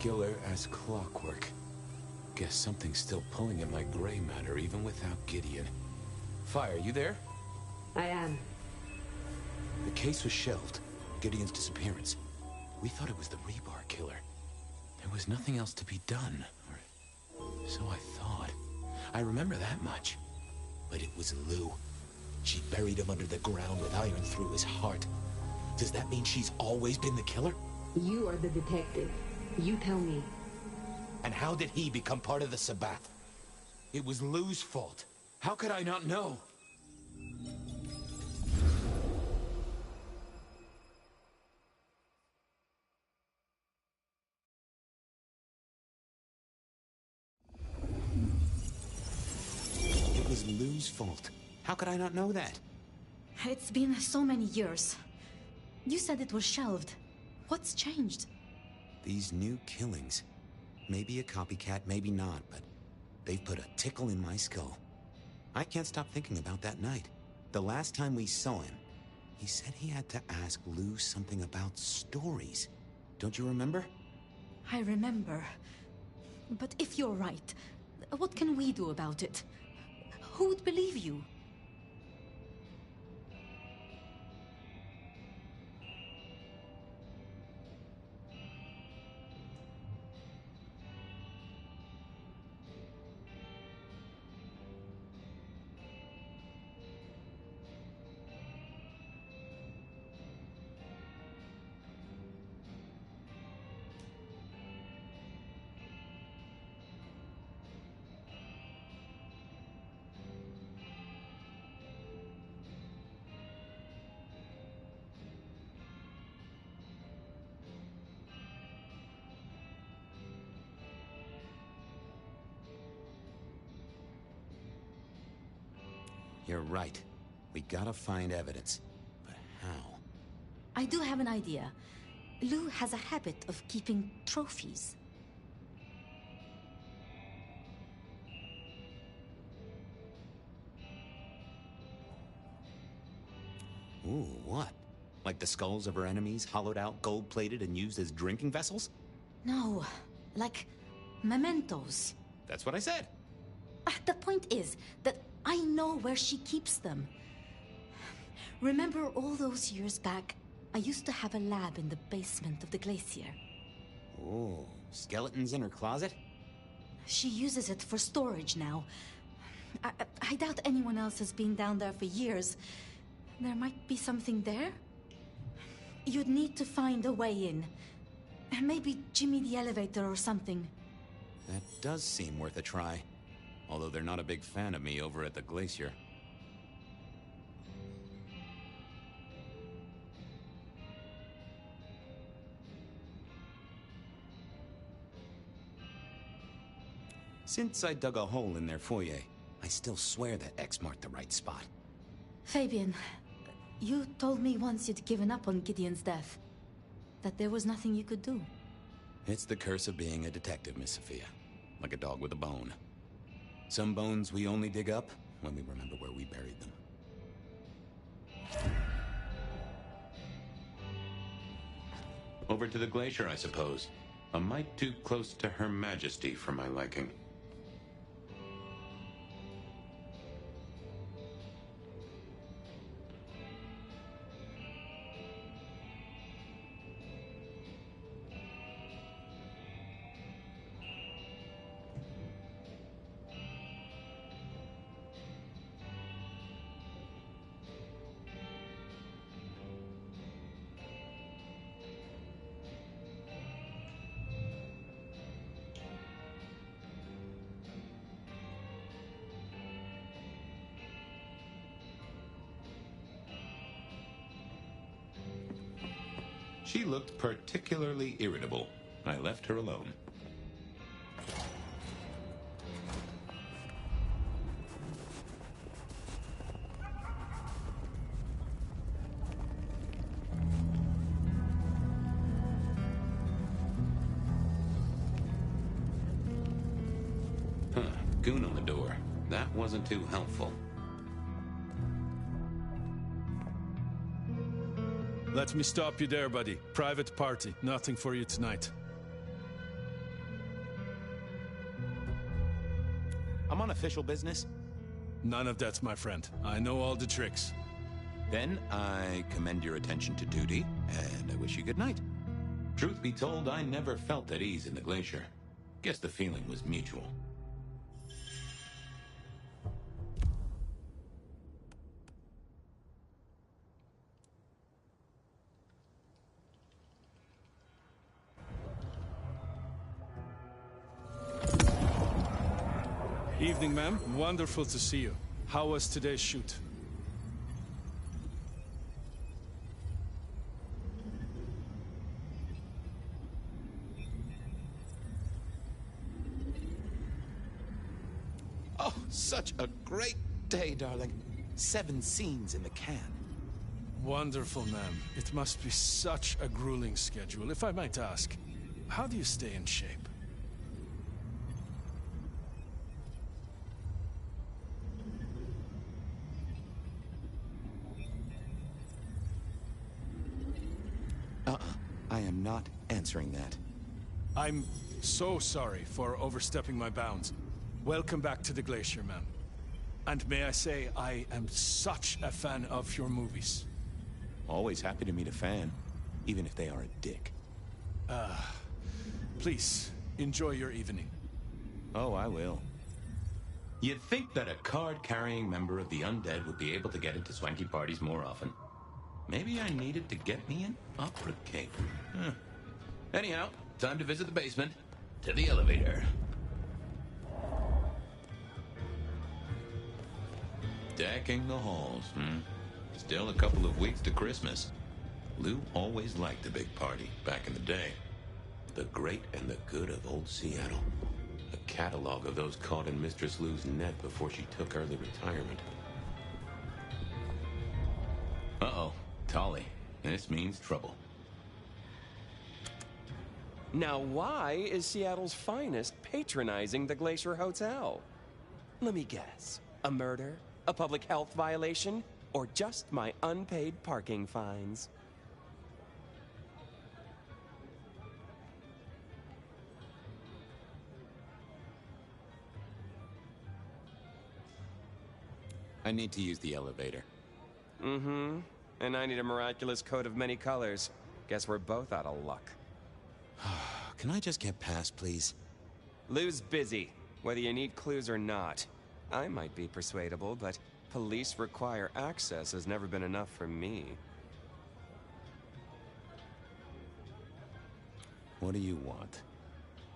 Regular as clockwork. Guess something's still pulling at my gray matter even without Gideon. Fire, you there? I am. The case was shelved. Gideon's disappearance. We thought it was the rebar killer. There was nothing else to be done. Or so I thought. I remember that much. But it was Lou. She buried him under the ground with iron through his heart. Does that mean she's always been the killer? You are the detective. You tell me. And how did he become part of the Sabbath? It was Lou's fault. How could I not know? It was Lou's fault. How could I not know that? It's been so many years. You said it was shelved. What's changed? These new killings. Maybe a copycat, maybe not, but they've put a tickle in my skull. I can't stop thinking about that night. The last time we saw him, he said he had to ask Lou something about stories. Don't you remember? I remember. But if you're right, what can we do about it? Who would believe you? You're right. We gotta find evidence. But how? I do have an idea. Lou has a habit of keeping trophies. Ooh, what? Like the skulls of her enemies, hollowed out, gold-plated, and used as drinking vessels? No, like mementos. That's what I said. The point is that I know where she keeps them. Remember all those years back, I used to have a lab in the basement of the glacier. Oh, skeletons in her closet? She uses it for storage now. I doubt anyone else has been down there for years. There might be something there. You'd need to find a way in. Maybe Jimmy the elevator or something. That does seem worth a try. Although they're not a big fan of me over at the glacier. Since I dug a hole in their foyer, I still swear that X marked the right spot. Fabian, you told me once you'd given up on Gideon's death. That there was nothing you could do. It's the curse of being a detective, Miss Sophia. Like a dog with a bone. Some bones we only dig up when we remember where we buried them. Over to the glacier, I suppose. A mite too close to Her Majesty for my liking. She looked particularly irritable. I left her alone. Huh, goon on the door. That wasn't too helpful. Let me stop you there, buddy. Private party. Nothing for you tonight. official business? None of that's my friend. I know all the tricks. Then I commend your attention to duty, and I wish you good night. Truth be told, I never felt at ease in the glacier. Guess the feeling was mutual. Evening, ma'am. Wonderful to see you. How was today's shoot? Oh, such a great day, darling. 7 scenes in the can. Wonderful, ma'am. It must be such a grueling schedule. If I might ask, how do you stay in shape? I am not answering that. I'm so sorry for overstepping my bounds. Welcome back to the glacier, ma'am. And may I say, I am such a fan of your movies. Always happy to meet a fan, even if they are a dick. Please, enjoy your evening. Oh, I will. You'd think that a card-carrying member of the undead would be able to get into swanky parties more often. Maybe I needed to get me an opera cape. Anyhow, time to visit the basement. To the elevator. Decking the halls, Still a couple of weeks to Christmas. Lou always liked a big party back in the day. The great and the good of old Seattle. A catalog of those caught in Mistress Lou's net before she took early retirement. Uh-oh. Tolly, this means trouble. Now why is Seattle's finest patronizing the Glacier Hotel? Let me guess. A murder? A public health violation? Or just my unpaid parking fines? I need to use the elevator. Mm-hmm. And I need a miraculous coat of many colors. Guess we're both out of luck. Can I just get past, please? Lou's busy, whether you need clues or not. I might be persuadable, but police require access has never been enough for me. What do you want?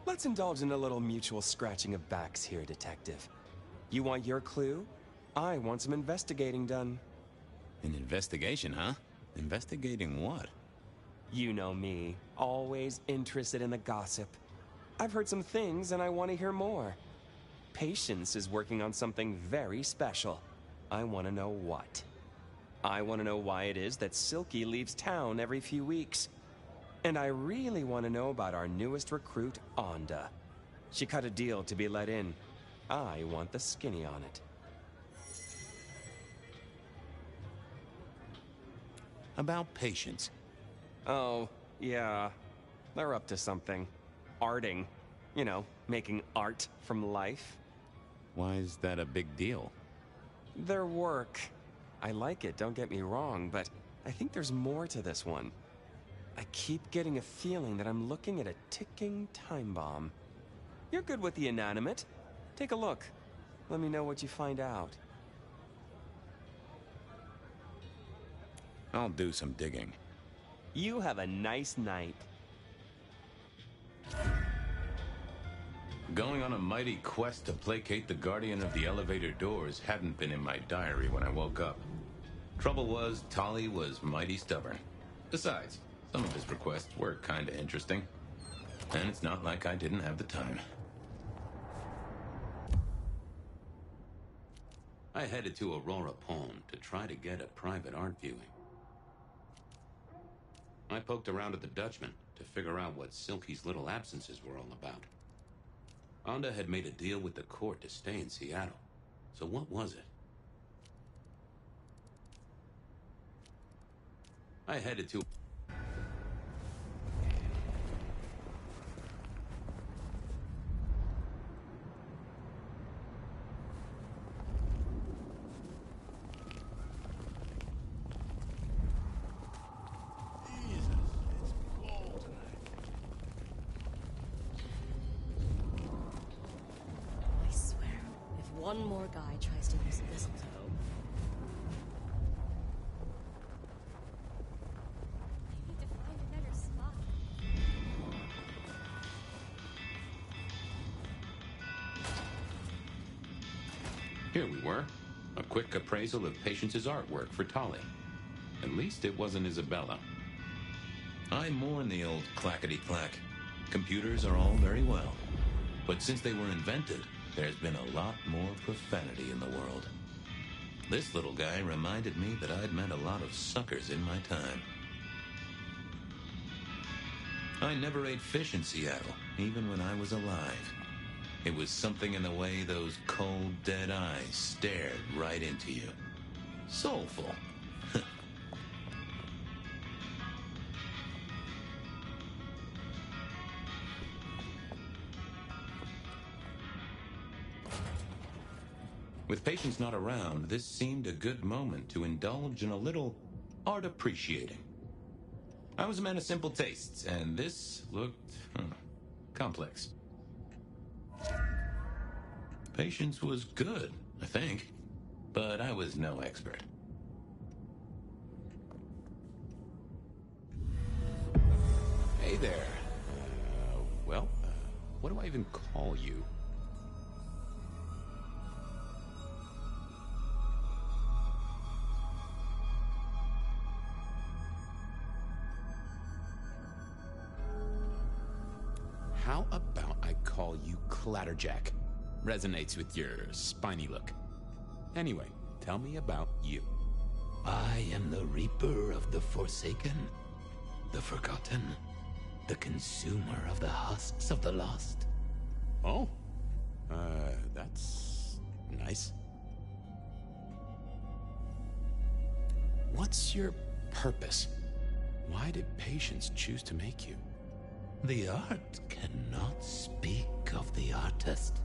Let's indulge in a little mutual scratching of backs here, Detective. You want your clue? I want some investigating done. An investigation, huh? Investigating what? You know me, always interested in the gossip. I've heard some things and I want to hear more. Patience is working on something very special. I want to know what. I want to know why it is that Silky leaves town every few weeks. And I really want to know about our newest recruit, Onda. She cut a deal to be let in. I want the skinny on it. About Patience. Oh, yeah. They're up to something. Arting. You know, making art from life. Why is that a big deal? Their work. I like it, don't get me wrong, but I think there's more to this one. I keep getting a feeling that I'm looking at a ticking time bomb. You're good with the inanimate. Take a look. Let me know what you find out. I'll do some digging. You have a nice night. Going on a mighty quest to placate the guardian of the elevator doors hadn't been in my diary when I woke up. Trouble was, Tolly was mighty stubborn. Besides, some of his requests were kinda interesting. And it's not like I didn't have the time. I headed to Aurora Palm to try to get a private art viewing. I poked around at the Dutchman to figure out what Silky's little absences were all about. Onda had made a deal with the court to stay in Seattle. So what was it? I headed to... one more guy tries to use mistletoe. You need to find a better spot. Here we were. A quick appraisal of Patience's artwork for Tolly. At least it wasn't Isabella. I mourn the old clackety-clack. Computers are all very well. But since they were invented, there's been a lot more profanity in the world. This little guy reminded me that I'd met a lot of suckers in my time. I never ate fish in Seattle, even when I was alive. It was something in the way those cold, dead eyes stared right into you. Soulful. With Patience not around, this seemed a good moment to indulge in a little art appreciating. I was a man of simple tastes, and this looked complex. Patience was good, I think, but I was no expert. Hey there. Well, what do I even call you? How about I call you Clatterjack? Resonates with your spiny look. Anyway, tell me about you. I am the Reaper of the Forsaken, the Forgotten, the consumer of the husks of the lost. Oh, that's nice. What's your purpose? Why did Patience choose to make you? The art cannot speak of the artist.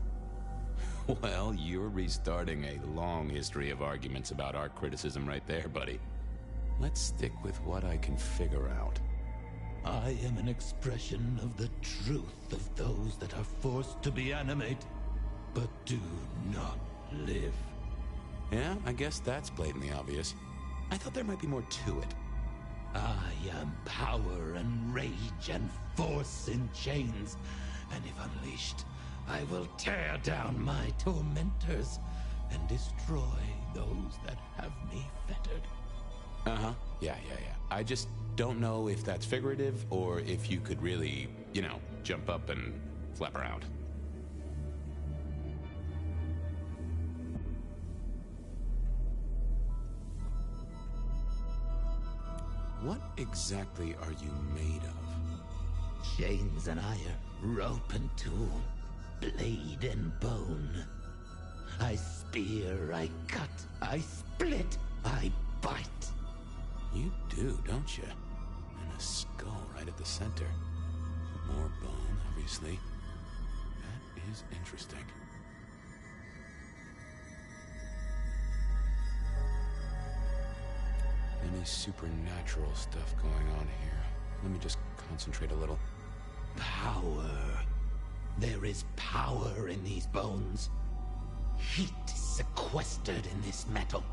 Well, you're restarting a long history of arguments about art criticism right there, buddy. Let's stick with what I can figure out. I am an expression of the truth of those that are forced to be animate, but do not live. Yeah, I guess that's blatantly obvious. I thought there might be more to it. I am power and rage and force in chains, and if unleashed, I will tear down my tormentors and destroy those that have me fettered. Uh-huh. Yeah. I just don't know if that's figurative or if you could really, jump up and flap around. What exactly are you made of? Chains and iron, rope and tool, blade and bone. I spear, I cut, I split, I bite. You do, don't you? And a skull right at the center. More bone, obviously. That is interesting. Any supernatural stuff going on here? Let me just concentrate a little. Power. There is power in these bones. Heat is sequestered in this metal.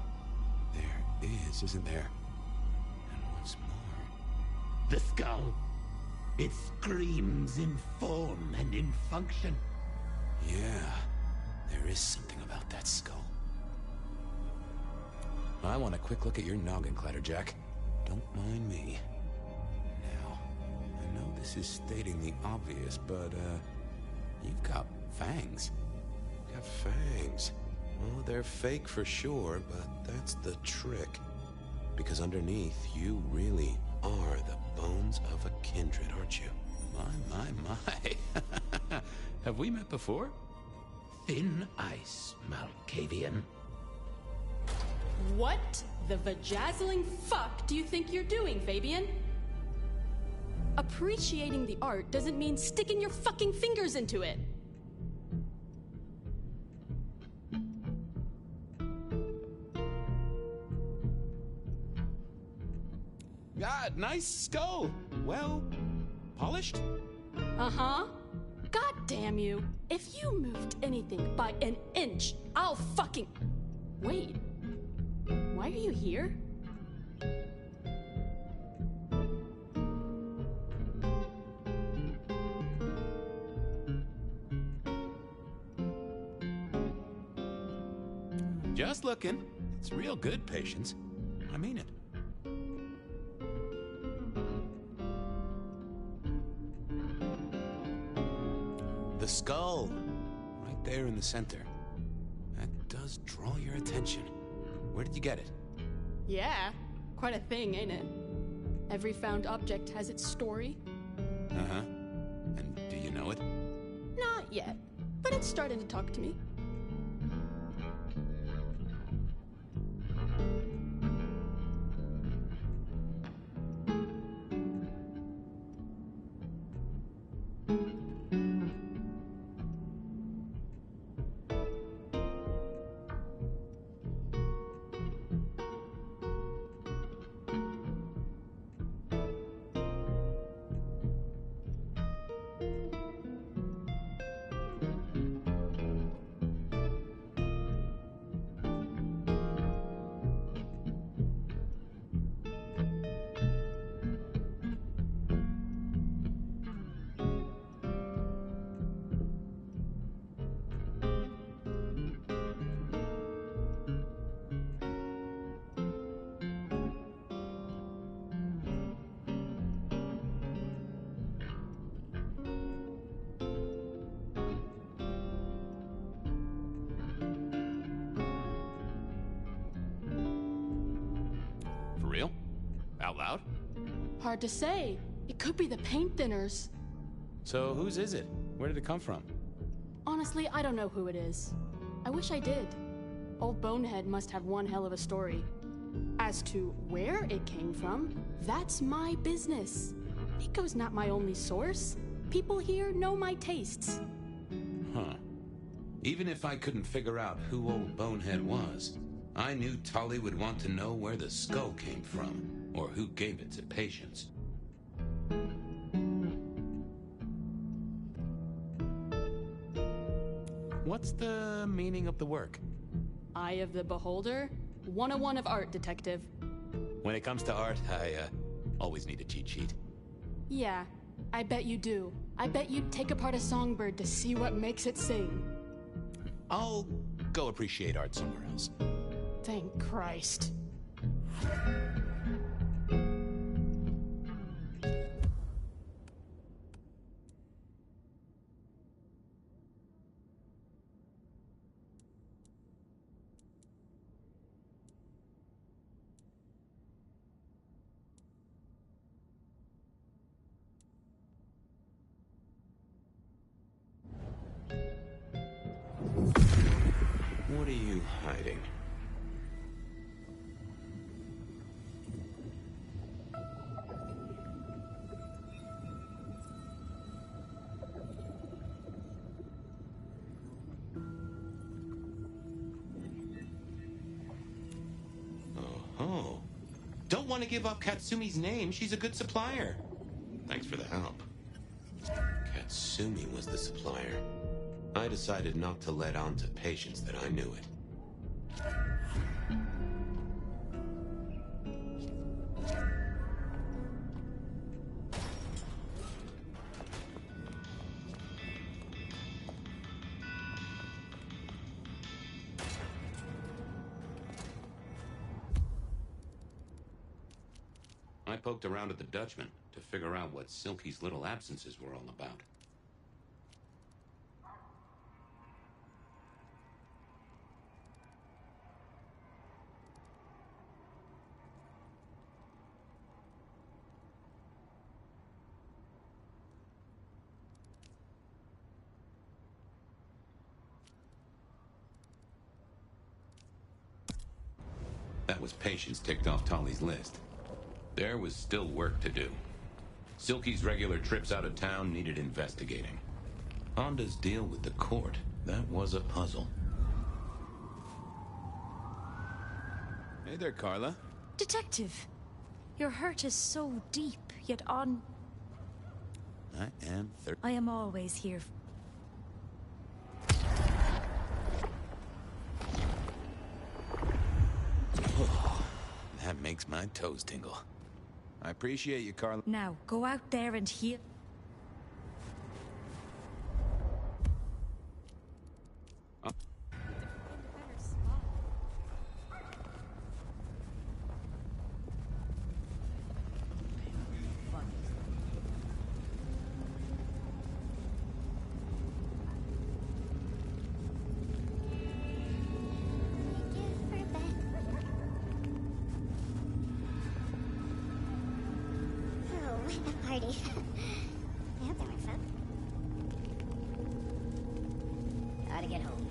There is, isn't there? And what's more? The skull. It screams in form and in function. Yeah, there is something about that skull. I want a quick look at your noggin, Clatterjack. Don't mind me. Now, I know this is stating the obvious, but, you've got fangs. Got fangs. Oh, they're fake for sure, but that's the trick. Because underneath, you really are the bones of a kindred, aren't you? My. Have we met before? Thin ice, Malkavian. What the vajazzling fuck do you think you're doing, Fabian? Appreciating the art doesn't mean sticking your fucking fingers into it. God, nice skull. Well, polished? Uh-huh. God damn you. If you moved anything by an inch, I'll fucking... Wait. Why are you here? Just looking. It's real good, Patience. I mean it. The skull, right there in the center. That does draw your attention. Where did you get it? Yeah, quite a thing, ain't it? Every found object has its story. Uh-huh. And do you know it? Not yet, but it's starting to talk to me. For real? Out loud? Hard to say. It could be the paint thinners. So whose is it? Where did it come from? Honestly, I don't know who it is. I wish I did. Old Bonehead must have one hell of a story. As to where it came from, that's my business. Nico's not my only source. People here know my tastes. Huh. Even if I couldn't figure out who old Bonehead was, I knew Tully would want to know where the skull came from, or who gave it to Patience. What's the meaning of the work? Eye of the Beholder? 101 of art, detective. When it comes to art, I always need a cheat sheet. Yeah, I bet you do. I bet you'd take apart a songbird to see what makes it sing. I'll go appreciate art somewhere else. Thank Christ. What are you hiding? Oh, don't want to give up Katsumi's name. She's a good supplier. Thanks for the help. Katsumi was the supplier. I decided not to let on to Patience that I knew it. I poked around at the Dutchman to figure out what Silky's little absences were all about. That was Patience ticked off Tolly's list. There was still work to do. Silky's regular trips out of town needed investigating. Honda's deal with the court, that was a puzzle. Hey there, Carla. Detective, your hurt is so deep, yet on... I am I am always here. makes my toes tingle. I appreciate you, Carla. Now, go out there and heal. Party. I hope that went fun. Gotta get home.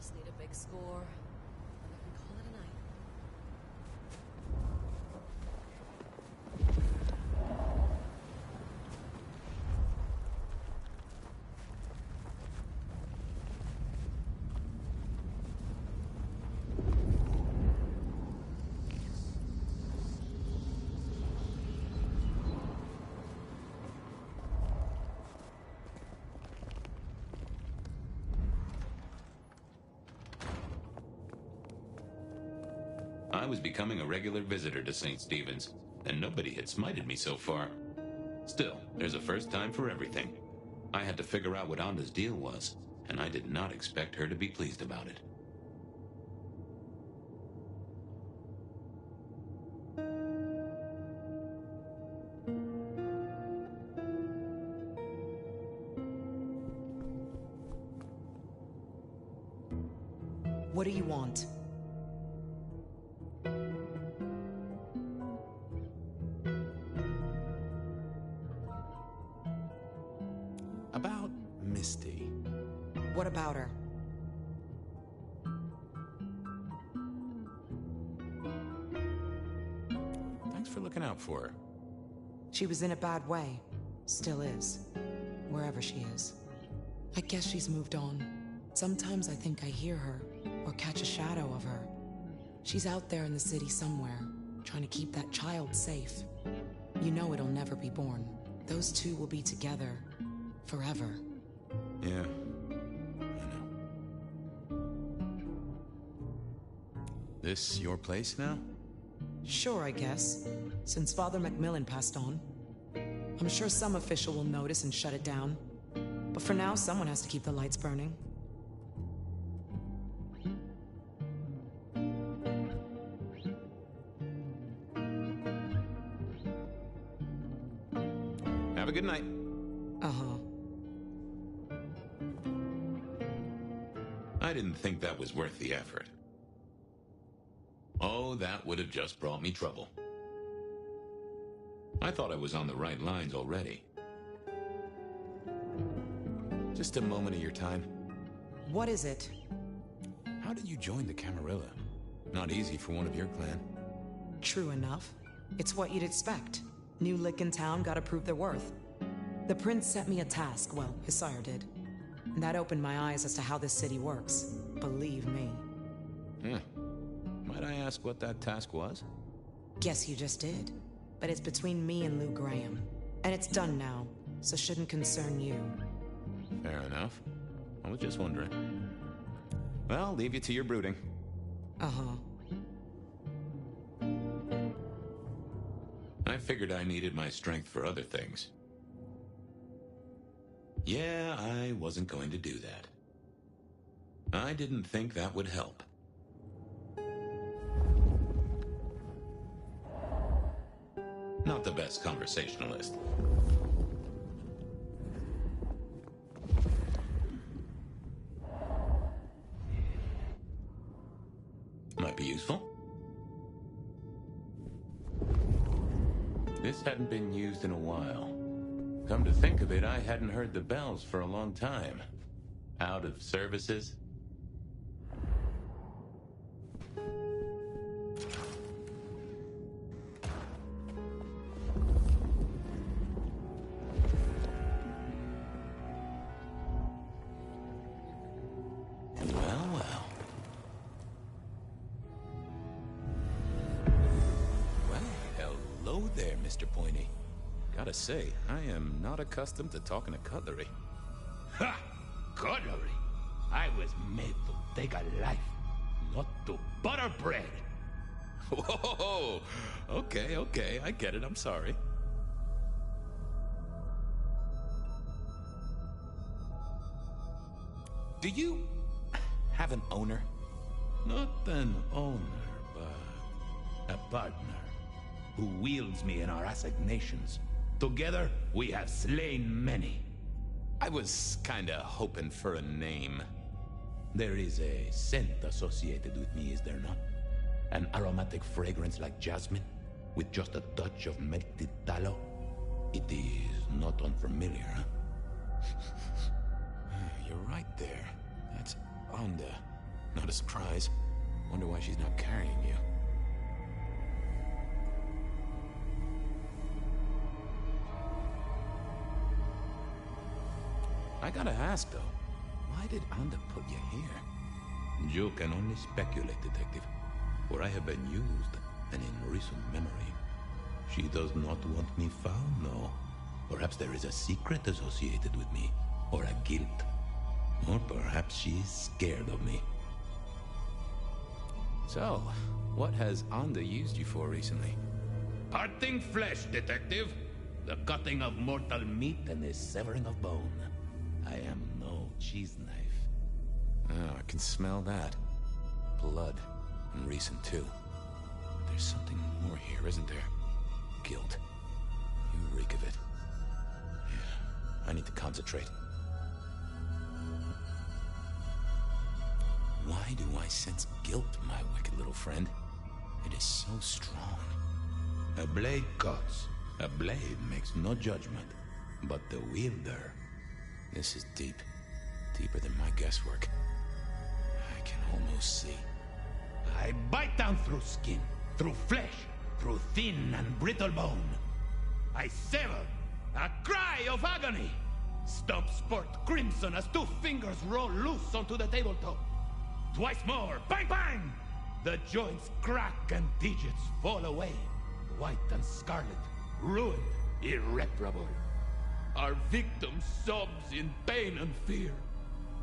Just need a big score, and I can call it a night. was becoming a regular visitor to St. Stephen's, and nobody had smited me so far. Still, there's a first time for everything. I had to figure out what Anda's deal was, and I did not expect her to be pleased about it. What do you want? About Misty. What about her? Thanks for looking out for her. She was in a bad way. Still is. Wherever she is. I guess she's moved on. Sometimes I think I hear her, or catch a shadow of her. She's out there in the city somewhere, trying to keep that child safe. You know it'll never be born. Those two will be together. Forever. Yeah, I know. This your place now? Sure, I guess. Since Father Macmillan passed on. I'm sure some official will notice and shut it down. But for now, someone has to keep the lights burning. Have a good night. Uh-huh. I didn't think that was worth the effort. Oh, that would have just brought me trouble. I thought I was on the right lines already. Just a moment of your time. What is it? How did you join the Camarilla? Not easy for one of your clan. True enough. It's what you'd expect. New lick in town, gotta prove their worth. The prince set me a task, well, his sire did. And that opened my eyes as to how this city works. Believe me. Might I ask what that task was? Guess you just did. But it's between me and Lou Graham. And it's done now, so shouldn't concern you. Fair enough. I was just wondering. Well, I'll leave you to your brooding. Uh-huh. I figured I needed my strength for other things. Yeah, I wasn't going to do that. I didn't think that would help. Not the best conversationalist. Might be useful. This hadn't been used in a while. Come to think of it, I hadn't heard the bells for a long time. Out of services? Gotta say, I am not accustomed to talking to cutlery. Ha! Cutlery? I was made to take a life, not to butter bread. Whoa! Okay, I get it, I'm sorry. Do you have an owner? Not an owner, but a partner who wields me in our assignations. Together, we have slain many. I was kinda hoping for a name. There is a scent associated with me, is there not? An aromatic fragrance like jasmine, with just a touch of melted tallow. It is not unfamiliar, huh? You're right there. That's Onda. Not a surprise. Wonder why she's not carrying you. I gotta ask, though, why did Anda put you here? You can only speculate, Detective, for I have been used, and in recent memory. She does not want me found, no. Perhaps there is a secret associated with me, or a guilt. Or perhaps she is scared of me. So, What has Anda used you for recently? Parting flesh, detective. The cutting of mortal meat and the severing of bone. I am no cheese knife. Oh, I can smell that. Blood. And recent, too. But there's something more here, isn't there? Guilt. You reek of it. Yeah, I need to concentrate. Why do I sense guilt, my wicked little friend? It is so strong. A blade cuts. A blade makes no judgment. But the wielder... This is deep. Deeper than my guesswork. I can almost see. I bite down through skin, through flesh, through thin and brittle bone. I sever, a cry of agony. Stumps spurt crimson as 2 fingers roll loose onto the tabletop. Twice more, bang bang! The joints crack and digits fall away. White and scarlet, ruined, irreparable. Our victim sobs in pain and fear,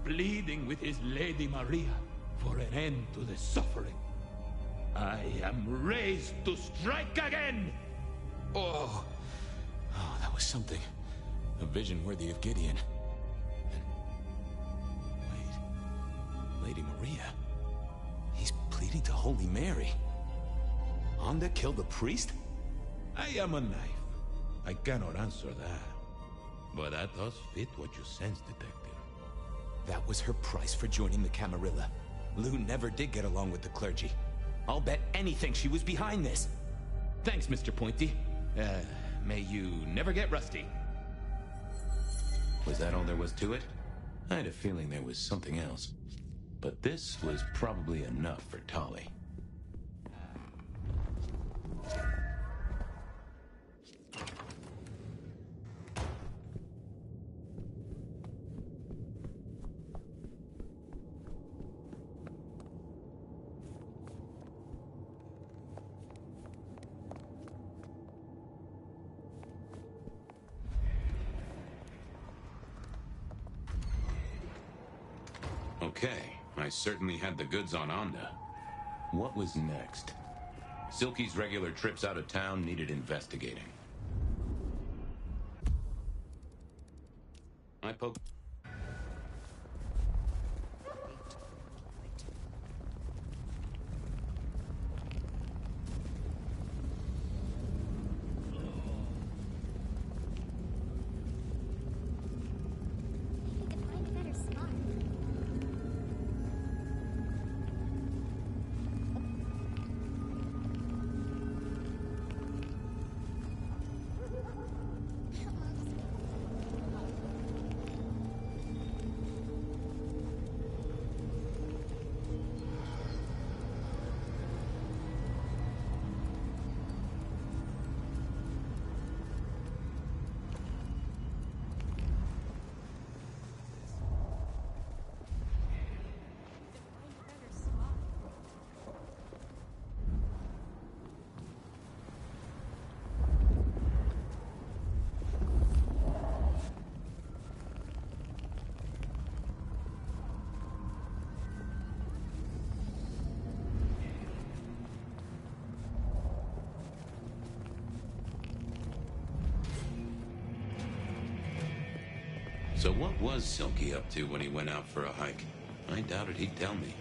pleading with his Lady Maria for an end to the suffering. I am raised to strike again! Oh, that was something. A vision worthy of Gideon. And... wait. Lady Maria? He's pleading to Holy Mary. Anda killed the priest? I am a knife. I cannot answer that. But that does fit what you sense, detective. That was her price for joining the Camarilla. Lou never did get along with the clergy. I'll bet anything she was behind this. Thanks, Mr. Pointy. May you never get rusty. Was that all there was to it? I had a feeling there was something else. But this was probably enough for Tolly. Okay, I certainly had the goods on Anda. What was next? Silky's regular trips out of town needed investigating. I poked... So what was Silky up to when he went out for a hike? I doubted he'd tell me.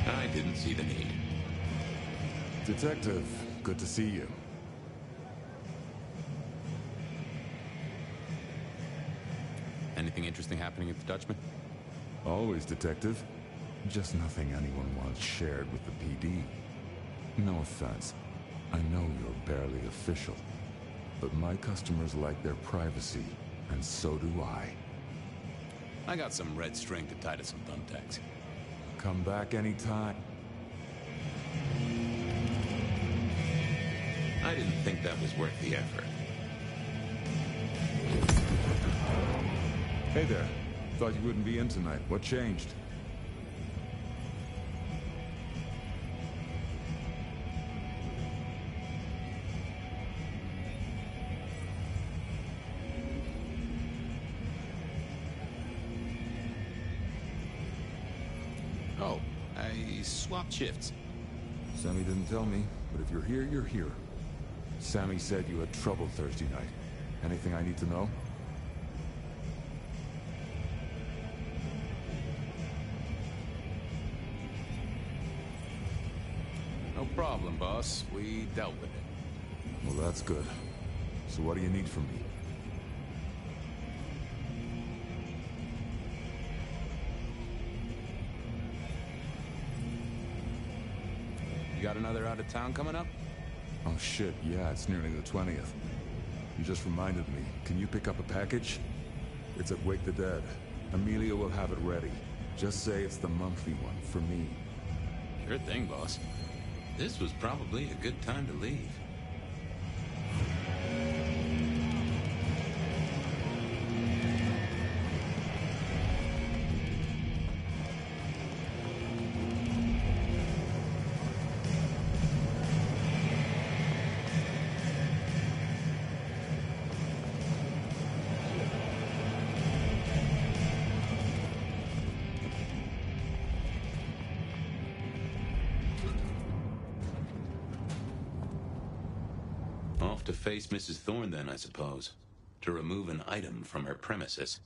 I didn't see the need. Detective, good to see you. Anything interesting happening at the Dutchman? Always, Detective. Just nothing anyone wants shared with the PD. No offense. I know you're barely official. But my customers like their privacy, and so do I. I got some red string to tie to some thumbtacks. Come back anytime. I didn't think that was worth the effort. Hey there. Thought you wouldn't be in tonight. What changed? Oh, I swapped shifts. Sammy didn't tell me, but if you're here, you're here. Sammy said you had trouble Thursday night. Anything I need to know? No problem, boss. We dealt with it. Well, that's good. So what do you need from me? You got another out of town coming up? Oh shit, yeah, it's nearly the 20th. You just reminded me. Can you pick up a package? It's at Wake the Dead. Amelia will have it ready. Just say it's the monthly one, for me. Sure thing, boss. This was probably a good time to leave. Off to face Mrs. Thorne then, I suppose. To remove an item from her premises.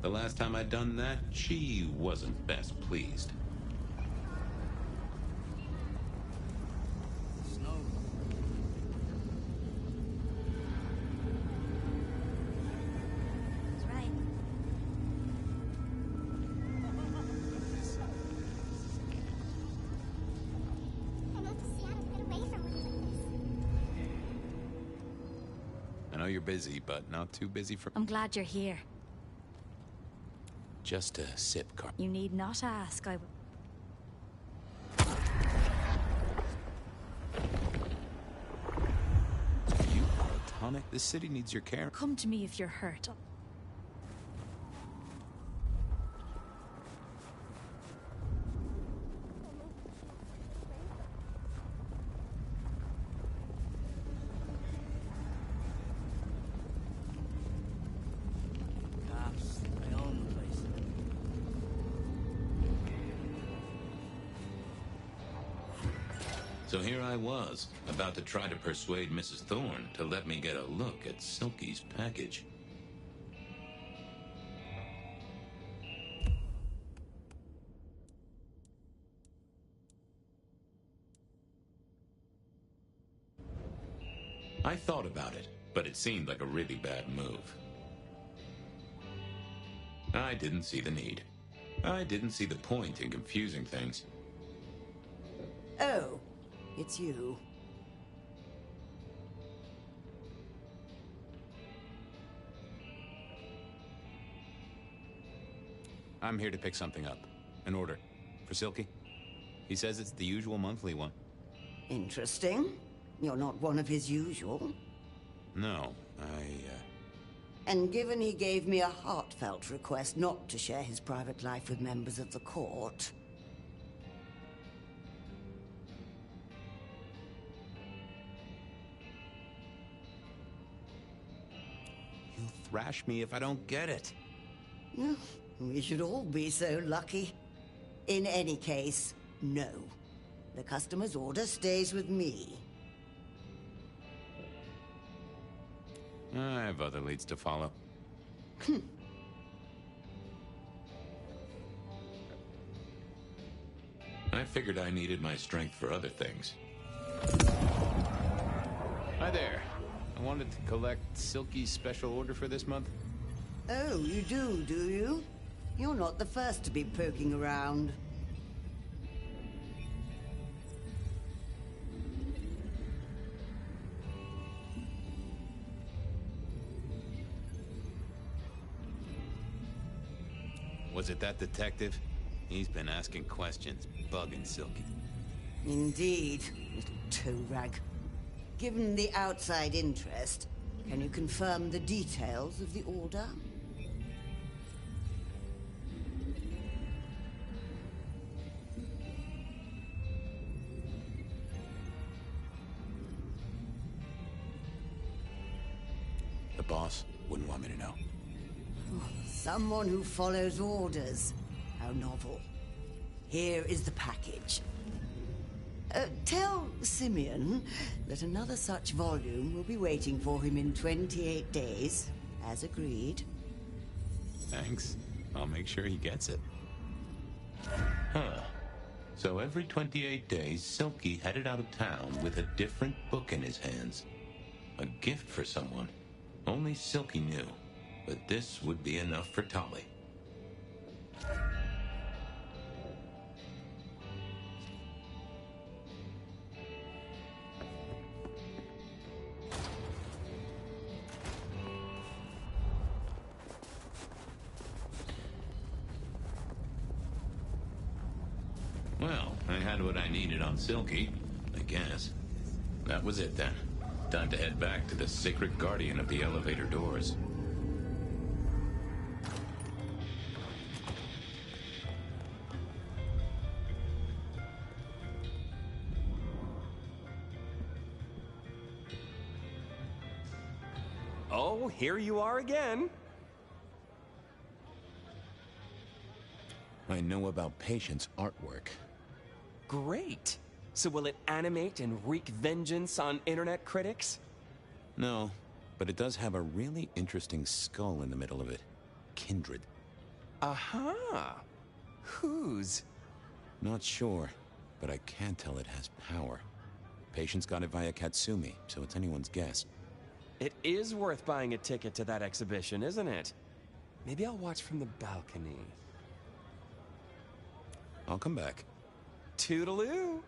The last time I'd done that, she wasn't best pleased. I know you're busy, but not too busy for... I'm glad you're here. Just a sip, Carl. You need not ask. You are a tonic. This city needs your care. Come to me if you're hurt. So here I was, about to try to persuade Mrs. Thorne to let me get a look at Silky's package. I thought about it, but it seemed like a really bad move. I didn't see the need. I didn't see the point in confusing things. Oh, it's you. I'm here to pick something up. An order. For Silky. He says it's the usual monthly one. Interesting. You're not one of his usual. No, And given he gave me a heartfelt request not to share his private life with members of the court... You'll thrash me if I don't get it. We should all be so lucky. In any case, no. The customer's order stays with me. I have other leads to follow. I figured I needed my strength for other things. Hi there. I wanted to collect Silky's special order for this month. Oh, you do you? You're not the first to be poking around. Was it that detective? He's been asking questions, bugging Silky. Indeed, little toe rag. Given the outside interest, can you confirm the details of the order? The boss wouldn't want me to know. Someone who follows orders. How novel. Here is the package. Tell Simeon that another such volume will be waiting for him in 28 days, as agreed. Thanks. I'll make sure he gets it. Huh. So every 28 days, Silky headed out of town with a different book in his hands. A gift for someone. Only Silky knew. But this would be enough for Tolly. Well, I had what I needed on Silky, I guess. That was it then. Time to head back to the sacred guardian of the elevator doors. Oh, here you are again. I know about Patience artwork. Great. So will it animate and wreak vengeance on internet critics? No, but it does have a really interesting skull in the middle of it. Kindred. Aha! Whose? Not sure, but I can tell it has power. Patience got it via Katsumi, so it's anyone's guess. It is worth buying a ticket to that exhibition, isn't it? Maybe I'll watch from the balcony. I'll come back. Toodaloo!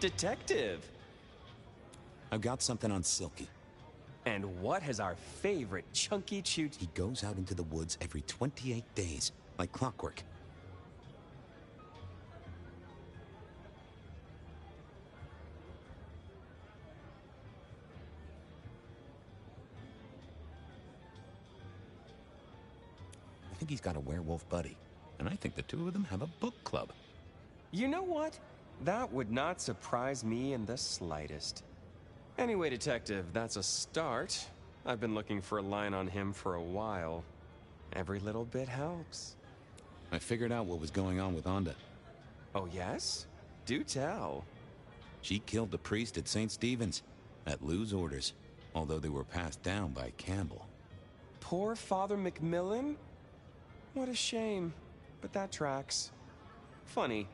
Detective! I've got something on Silky. And what has our favorite chunky chew... He goes out into the woods every 28 days, like clockwork. I think he's got a werewolf buddy, and I think the two of them have a book club. You know what? That would not surprise me in the slightest. Anyway, Detective, that's a start. I've been looking for a line on him for a while. Every little bit helps. I figured out what was going on with Onda. Oh, yes? Do tell. She killed the priest at St. Stephen's, at Lou's orders, although they were passed down by Campbell. Poor Father Macmillan? What a shame, but that tracks. Funny.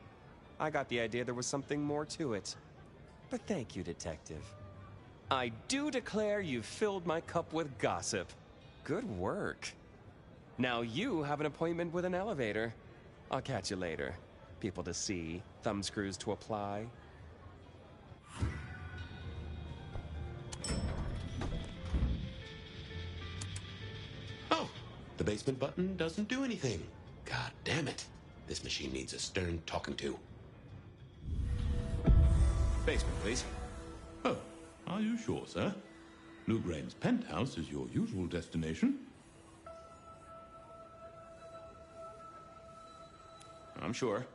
I got the idea there was something more to it. But thank you, Detective. I do declare you've filled my cup with gossip. Good work. Now you have an appointment with an elevator. I'll catch you later. People to see, thumbscrews to apply. Oh, the basement button doesn't do anything. God damn it. This machine needs a stern talking to. Basement, please. Oh, are you sure, sir? Lou Graham's penthouse is your usual destination. I'm sure.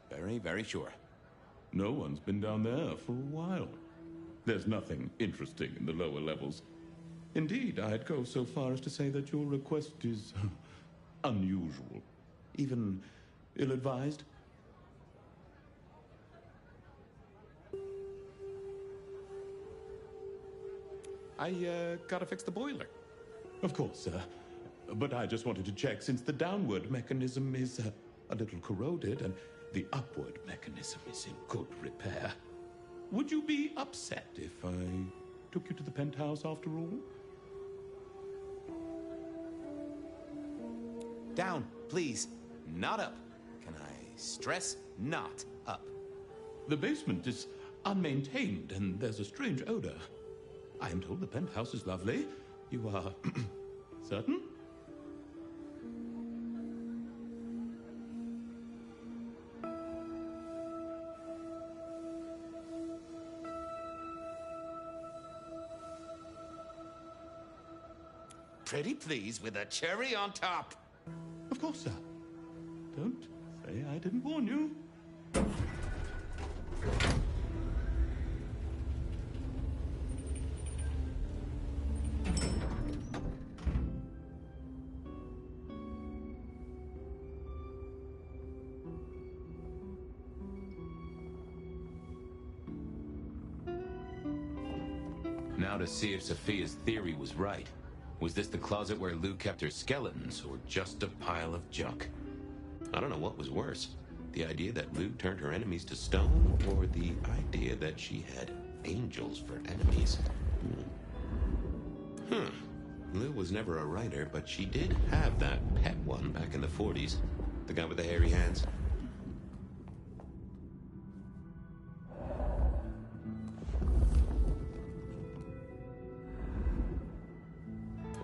Very, very sure. No one's been down there for a while. There's nothing interesting in the lower levels. Indeed, I'd go so far as to say that your request is unusual, even ill-advised. I gotta fix the boiler. Of course, sir. But I just wanted to check since the downward mechanism is a little corroded, and The upward mechanism is in good repair. Would you be upset if I took you to the penthouse after all? Down, please. Not up. Can I stress not up? The basement is unmaintained and there's a strange odor. I am told the penthouse is lovely. You are certain? Pretty please with a cherry on top. Of course, sir. Don't say I didn't warn you. Now to see if Sophia's theory was right. Was this the closet where Lou kept her skeletons, or just a pile of junk? I don't know what was worse. The idea that Lou turned her enemies to stone, or the idea that she had angels for enemies? Lou was never a writer, but she did have that pet one back in the 40s. The guy with the hairy hands.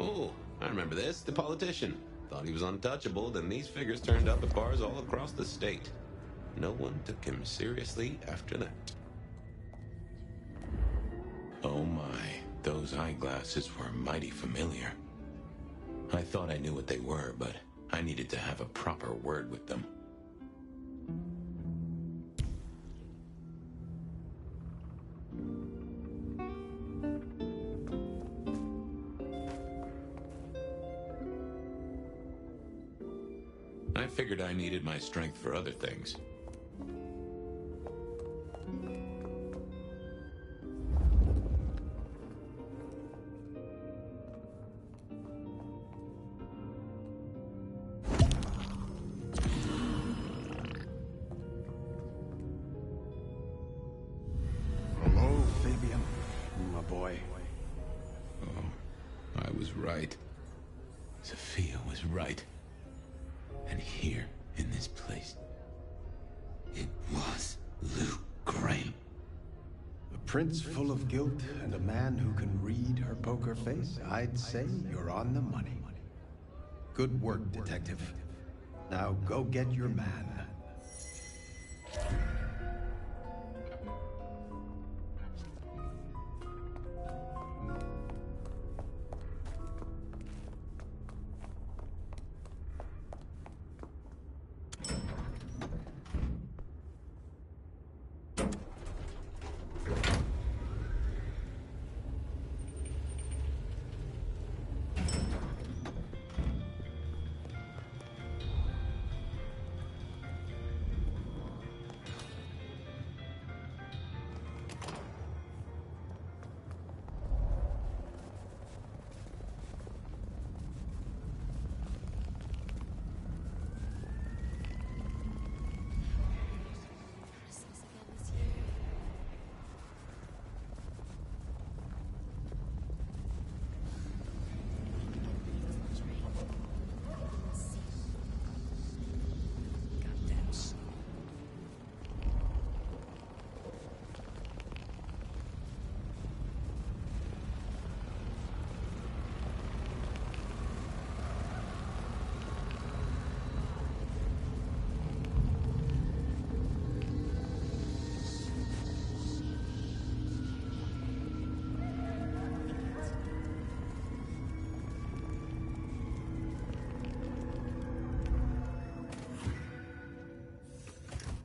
Oh, I remember this. The politician. Thought he was untouchable, then these figures turned up at bars all across the state. No one took him seriously after that. Oh my, those eyeglasses were mighty familiar. I thought I knew what they were, but I needed to have a proper word with them. I figured I needed my strength for other things. Hello, Fabian, my boy. Oh, I was right. Sophia was right. And here, in this place, it was Lou Graham. A prince full of guilt and a man who can read her poker face. I'd say you're on the money. Good work, detective. Now go get your man.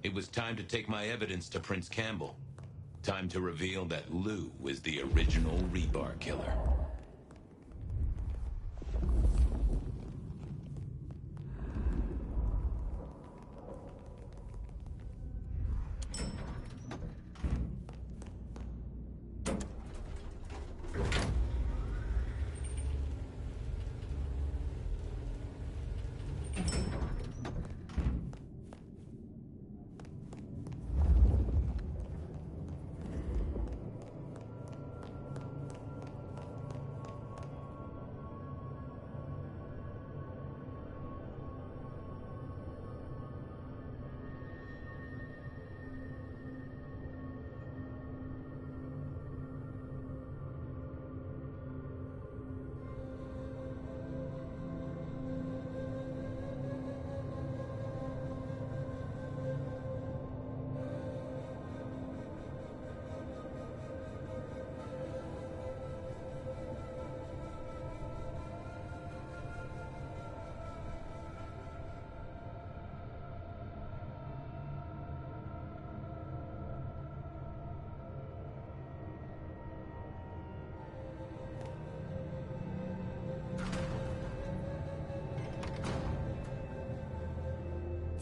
It was time to take my evidence to Prince Campbell. Time to reveal that Lou was the original rebar killer.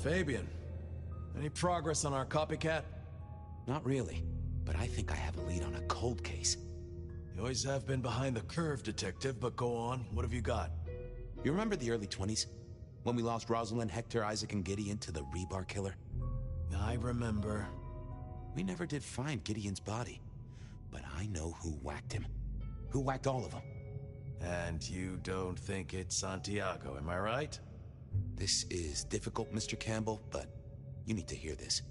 Fabian, any progress on our copycat? Not really, but I think I have a lead on a cold case. You always have been behind the curve, Detective, but go on. What have you got? You remember the early 20s? When we lost Rosalind, Hector, Isaac, and Gideon to the rebar killer? I remember. We never did find Gideon's body, but I know who whacked him. Who whacked all of them. And you don't think it's Santiago, am I right? This is difficult, Mr. Campbell, but you need to hear this.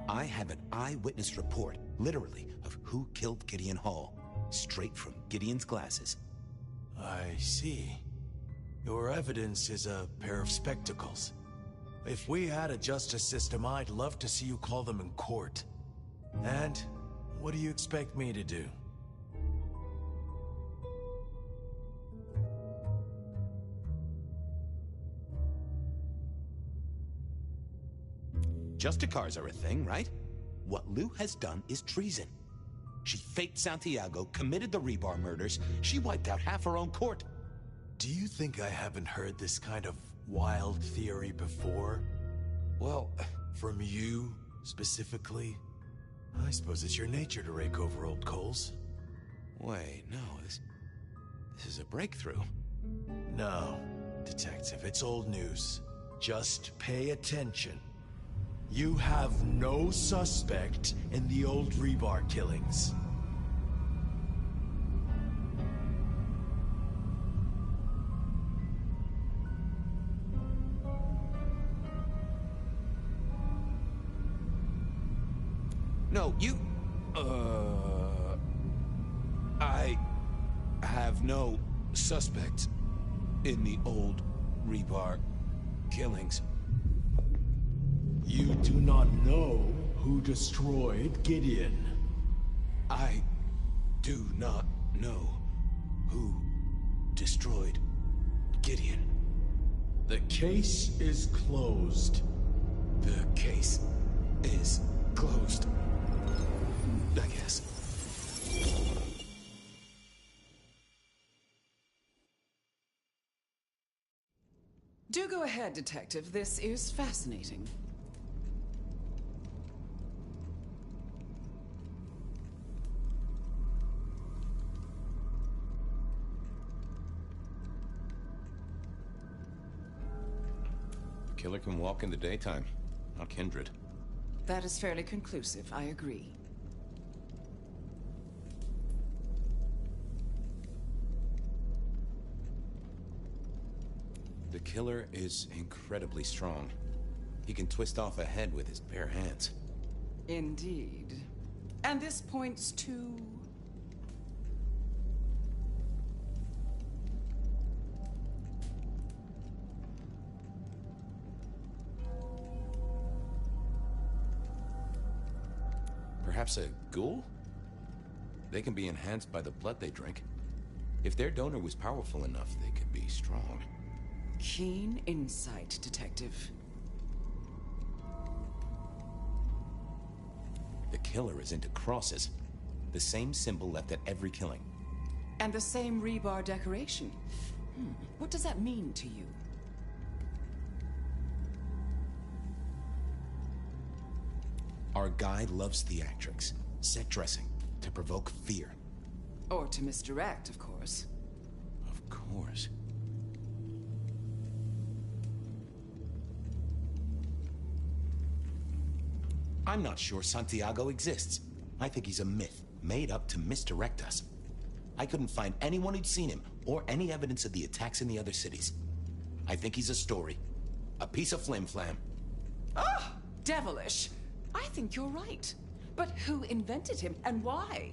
I have an eyewitness report, literally, of who killed Gideon Hall, straight from Gideon's glasses. I see. Your evidence is a pair of spectacles. If we had a justice system, I'd love to see you call them in court. And what do you expect me to do? Justicars are a thing, right? What Lou has done is treason. She faked Santiago, committed the rebar murders, she wiped out half her own court. Do you think I haven't heard this kind of wild theory before? Well, from you, specifically? I suppose it's your nature to rake over old coals. Wait, no, this is a breakthrough. No, Detective, it's old news. Just pay attention. You have no suspect in the old rebar killings. No, you... I have no suspect in the old rebar killings. You do not know who destroyed Gideon. I do not know who destroyed Gideon. The case is closed. The case is closed, I guess. Do go ahead, Detective. This is fascinating. Killer can walk in the daytime, not Kindred. That is fairly conclusive, I agree. The killer is incredibly strong. He can twist off a head with his bare hands. Indeed. And this points to... Perhaps a ghoul? They can be enhanced by the blood they drink. If their donor was powerful enough, they could be strong. Keen insight, Detective. The killer is into crosses. The same symbol left at every killing. And the same rebar decoration. What does that mean to you? Our guy loves theatrics, set dressing, to provoke fear. Or to misdirect, of course. Of course. I'm not sure Santiago exists. I think he's a myth, made up to misdirect us. I couldn't find anyone who'd seen him, or any evidence of the attacks in the other cities. I think he's a story. A piece of flim-flam. Ah! Devilish! I think you're right. But who invented him, and why?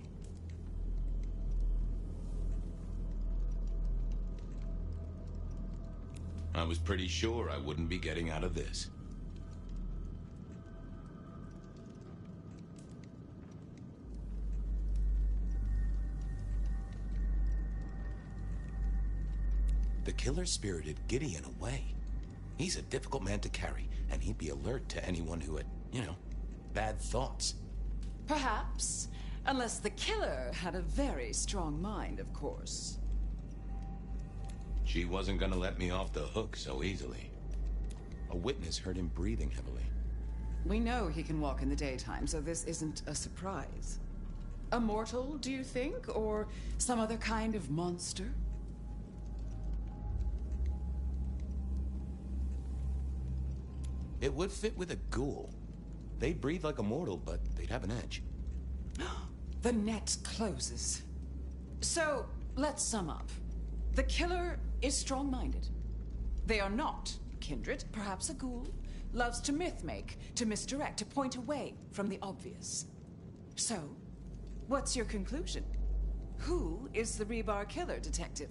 I was pretty sure I wouldn't be getting out of this. The killer spirited Gideon away. He's a difficult man to carry, and he'd be alert to anyone who had, bad thoughts. Perhaps. Unless the killer had a very strong mind, of course. She wasn't gonna let me off the hook so easily. A witness heard him breathing heavily. We know he can walk in the daytime, so this isn't a surprise. A mortal, do you think? Or some other kind of monster? It would fit with a ghoul. They'd breathe like a mortal, but they'd have an edge. The net closes. So, let's sum up. The killer is strong-minded. They are not kindred, perhaps a ghoul. Loves to myth-make, to misdirect, to point away from the obvious. So, what's your conclusion? Who is the Rebar killer, Detective?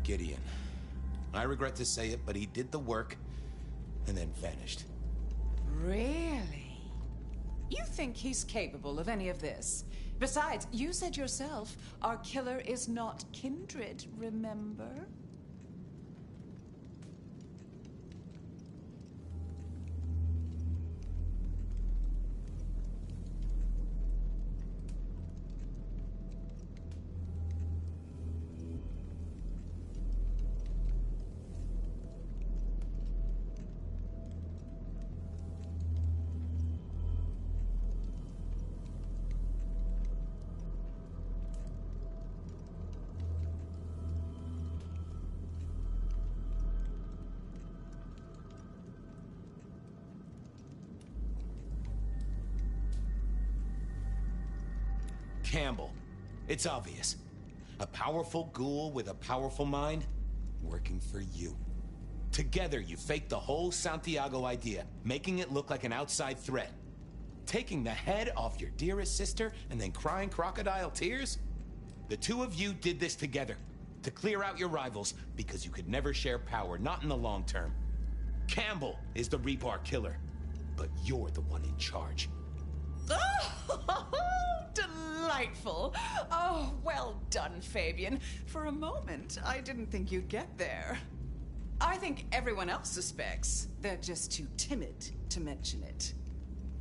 Gideon. I regret to say it, but he did the work and then vanished. Really? You think he's capable of any of this? Besides, you said yourself, our killer is not kindred, remember? Campbell. It's obvious. A powerful ghoul with a powerful mind, working for you. Together, you faked the whole Santiago idea, making it look like an outside threat. Taking the head off your dearest sister and then crying crocodile tears? The two of you did this together, to clear out your rivals, because you could never share power, not in the long term. Campbell is the Rebar killer, but you're the one in charge. Oh, delightful. Oh, well done, Fabian. For a moment, I didn't think you'd get there. I think everyone else suspects. They're just too timid to mention it.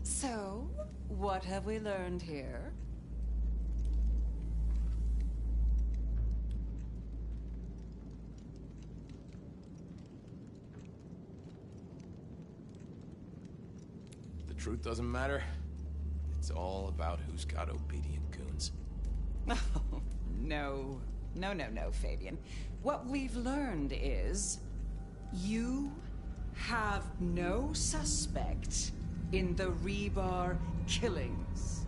So, what have we learned here? The truth doesn't matter. It's all about who's got obedient goons. Oh, no. No, Fabian. What we've learned is you have no suspect in the Rebar killings.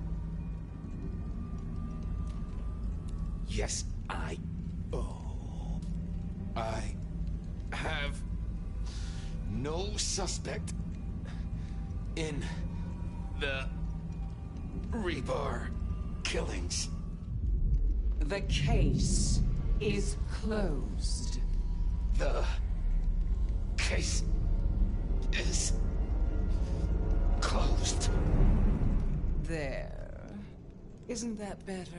Yes, I have no suspect in the rebar killings. The case is closed. The case is closed. There. Isn't that better?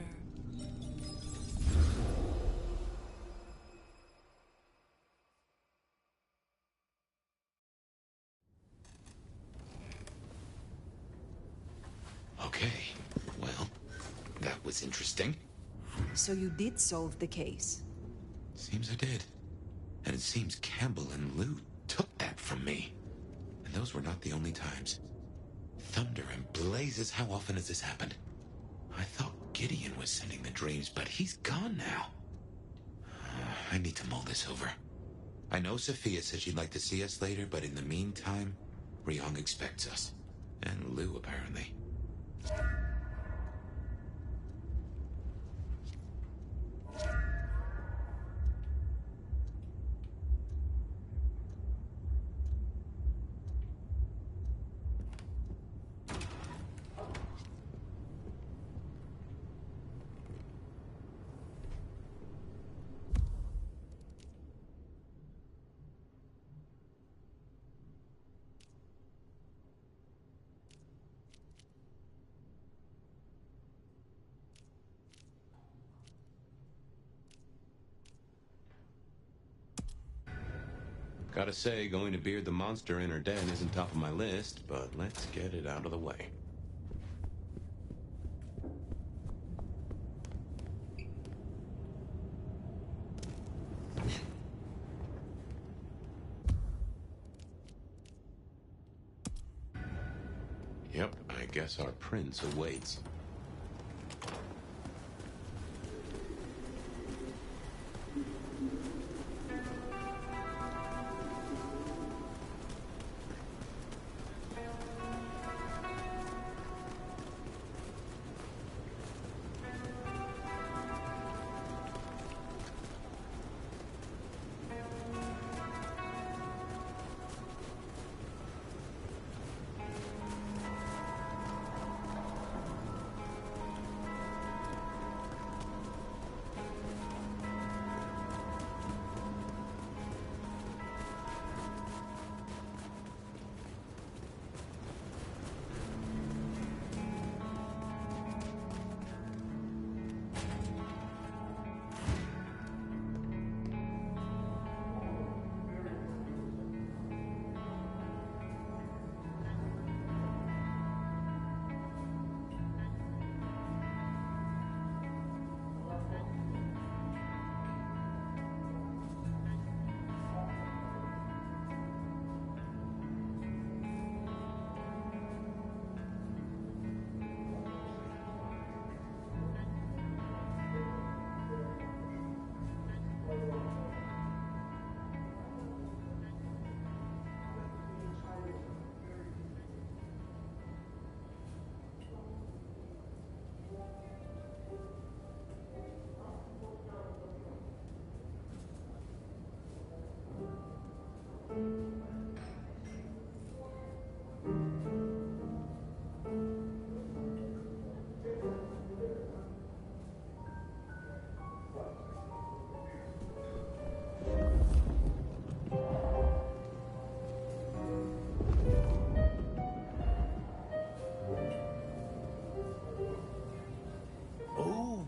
Okay, well, that was interesting. So you did solve the case? Seems I did. And it seems Campbell and Lou took that from me. And those were not the only times. Thunder and blazes, how often has this happened? I thought Gideon was sending the dreams, but he's gone now. I need to mull this over. I know Sophia said she'd like to see us later, but in the meantime, Ryong expects us. And Lou, apparently. Gotta say, going to beard the monster in her den isn't top of my list, but let's get it out of the way. Yep, I guess our prince awaits.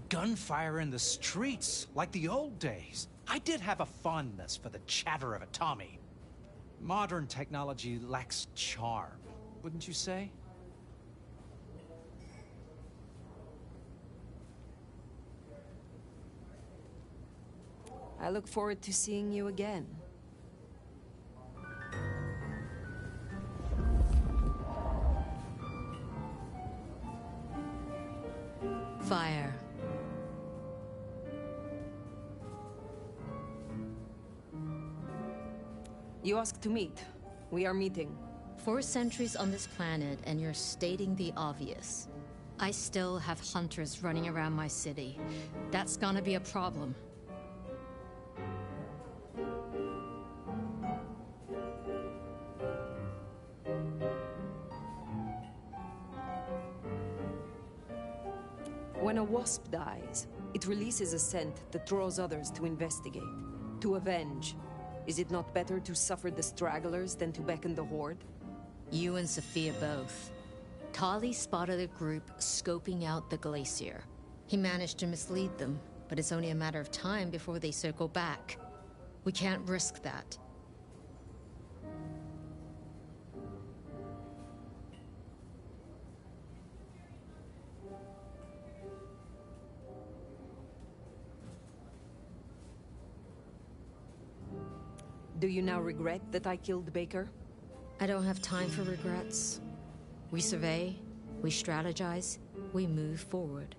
Gunfire in the streets, like the old days. I did have a fondness for the chatter of a Tommy. Modern technology lacks charm, wouldn't you say? I look forward to seeing you again. Fire. You asked to meet. We are meeting. 4 centuries on this planet, and you're stating the obvious. I still have hunters running around my city. That's gonna be a problem. When a wasp dies, it releases a scent that draws others to investigate, to avenge. Is it not better to suffer the stragglers than to beckon the horde? You and Sophia both. Tali spotted a group scoping out the glacier. He managed to mislead them, but it's only a matter of time before they circle back. We can't risk that. Do you now regret that I killed Baker? I don't have time for regrets. We survey, we strategize, we move forward.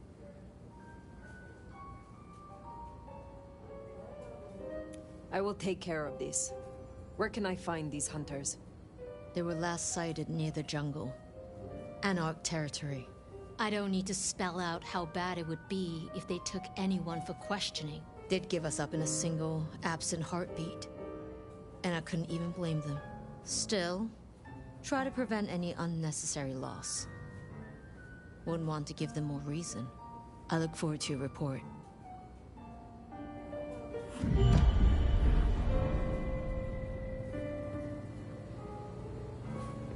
I will take care of this. Where can I find these hunters? They were last sighted near the jungle. Anarch territory. I don't need to spell out how bad it would be if they took anyone for questioning. They'd give us up in a single, absent heartbeat. And I couldn't even blame them. Still, try to prevent any unnecessary loss. Wouldn't want to give them more reason. I look forward to your report.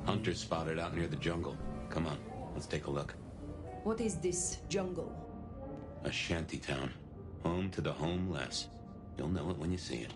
Hunters spotted out near the jungle. Come on, let's take a look. What is this jungle? A shanty town. Home to the homeless. You'll know it when you see it.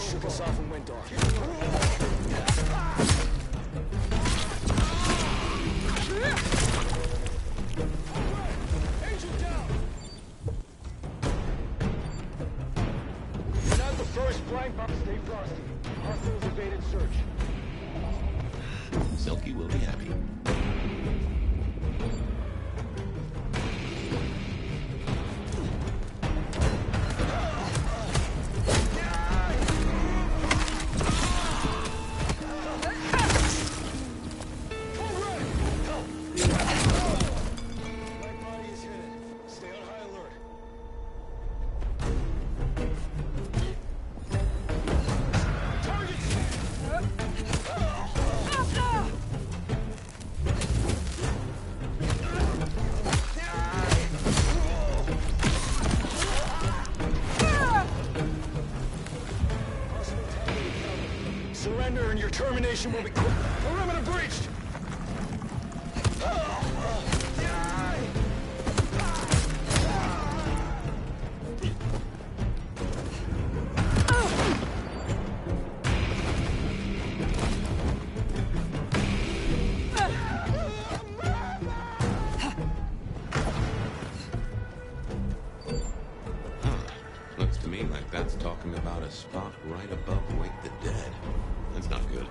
Shook us off and went dark. Angel down! You're not the first blind box. Stay frosty. Hostiles evaded search. Silky will be happy. Surrender and your termination will be quick. Perimeter breached! Looks to me like that's Bloodlines talking about a spot right above Wake the Dead. That's not good.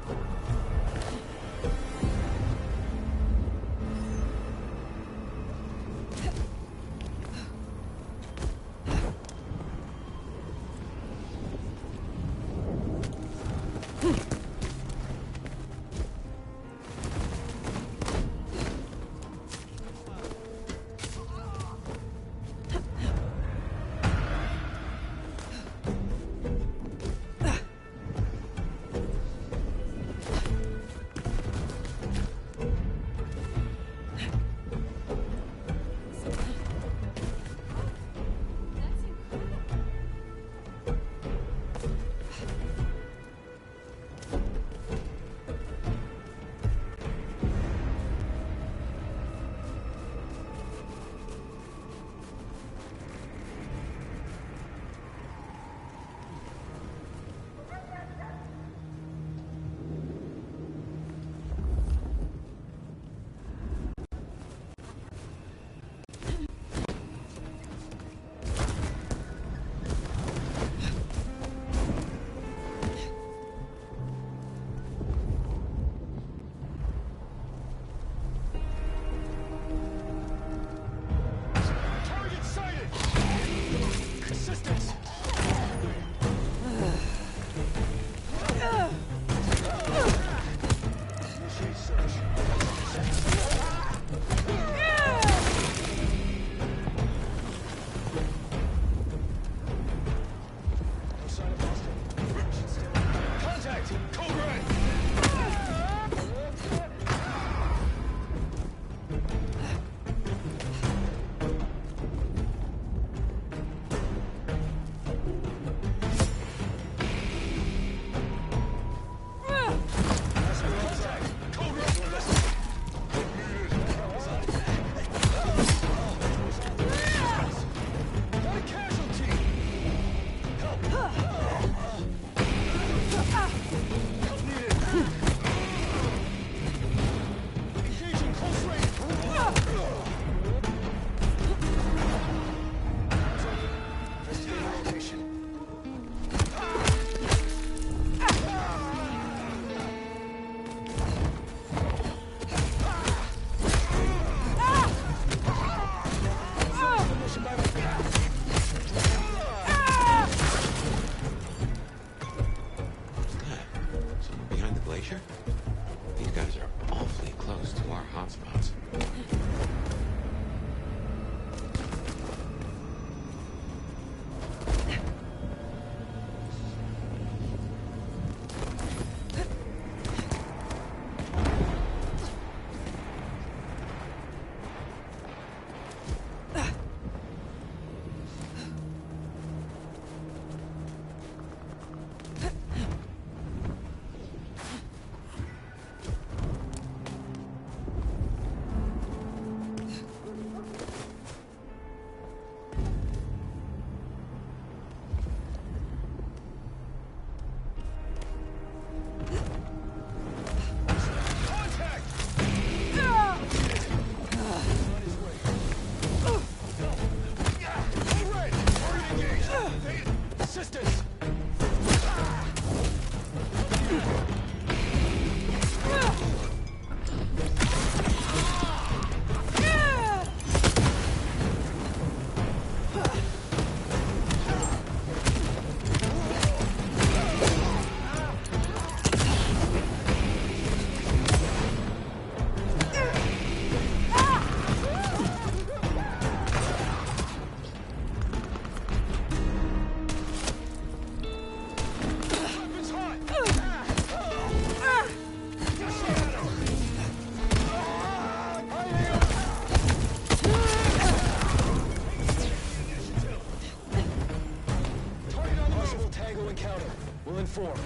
inform.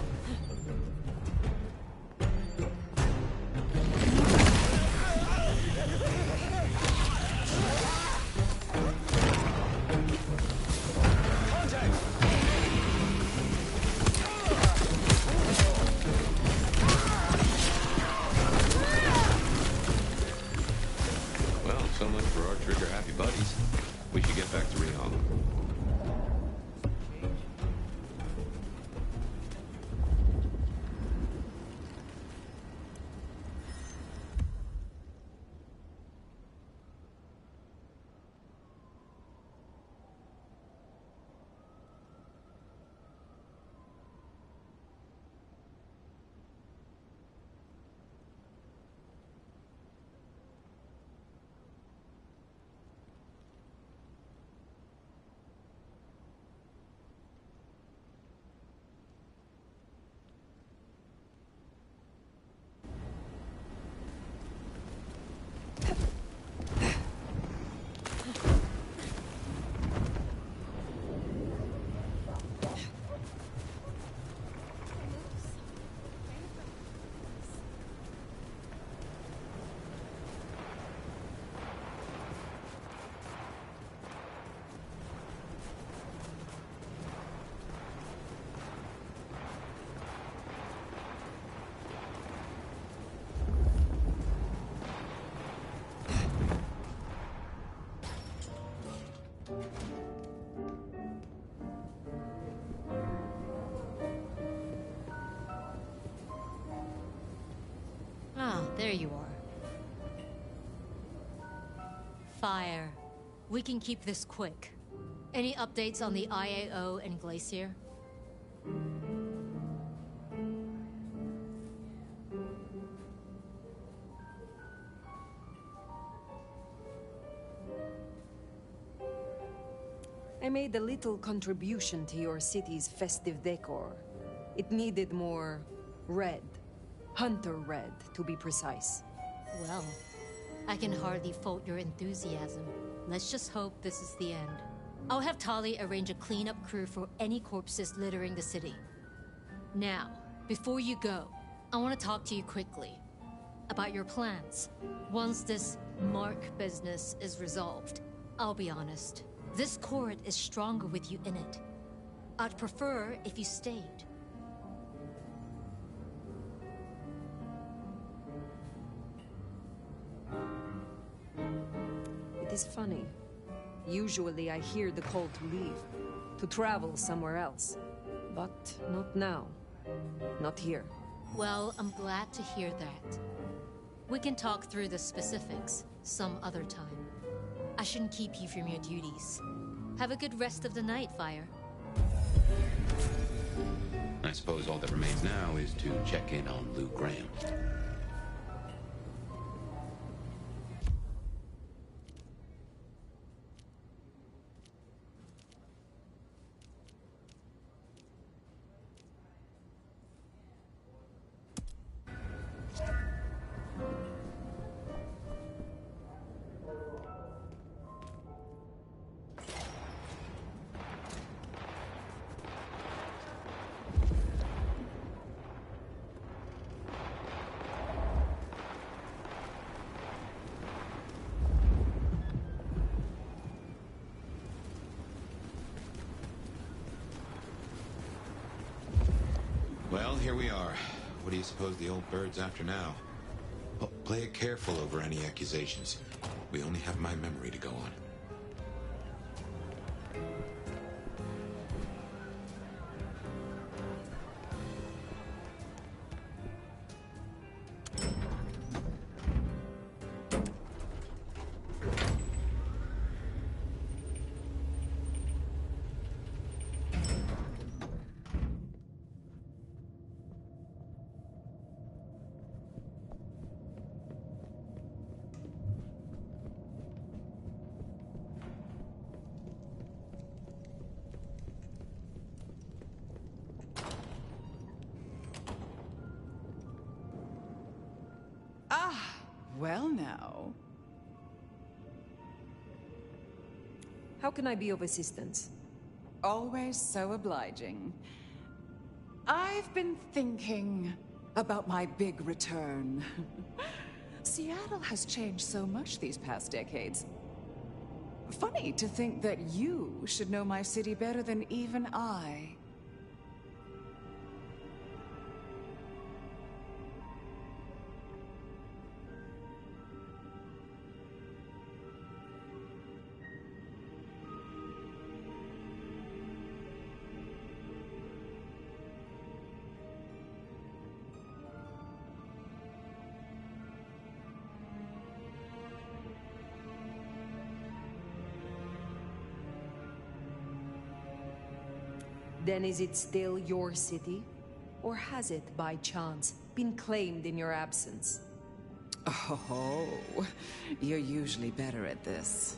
Well, so much for our trigger-happy buddies. We should get back to Rehong. Ah, there you are. Fire. We can keep this quick. Any updates on the IAO and Glacier? I made a little contribution to your city's festive decor. It needed more red. Hunter red, to be precise. Well, I can hardly fault your enthusiasm. Let's just hope this is the end. I'll have Tali arrange a cleanup crew for any corpses littering the city. Now, before you go, I want to talk to you quickly about your plans. Once this Mark business is resolved, I'll be honest, this court is stronger with you in it. I'd prefer if you stayed. It is funny. Usually I hear the call to leave, to travel somewhere else. But not now. Not here. Well, I'm glad to hear that. We can talk through the specifics some other time. I shouldn't keep you from your duties. Have a good rest of the night, Fire. I suppose all that remains now is to check in on Lou Graham. Well, here we are. What do you suppose the old bird's after now? Well, play it careful over any accusations. We only have my memory to go on. Well now. How can I be of assistance? Always so obliging. I've been thinking about my big return. Seattle has changed so much these past decades. Funny to think that you should know my city better than even I. Then is it still your city? Or has it, by chance, been claimed in your absence? Oh, you're usually better at this.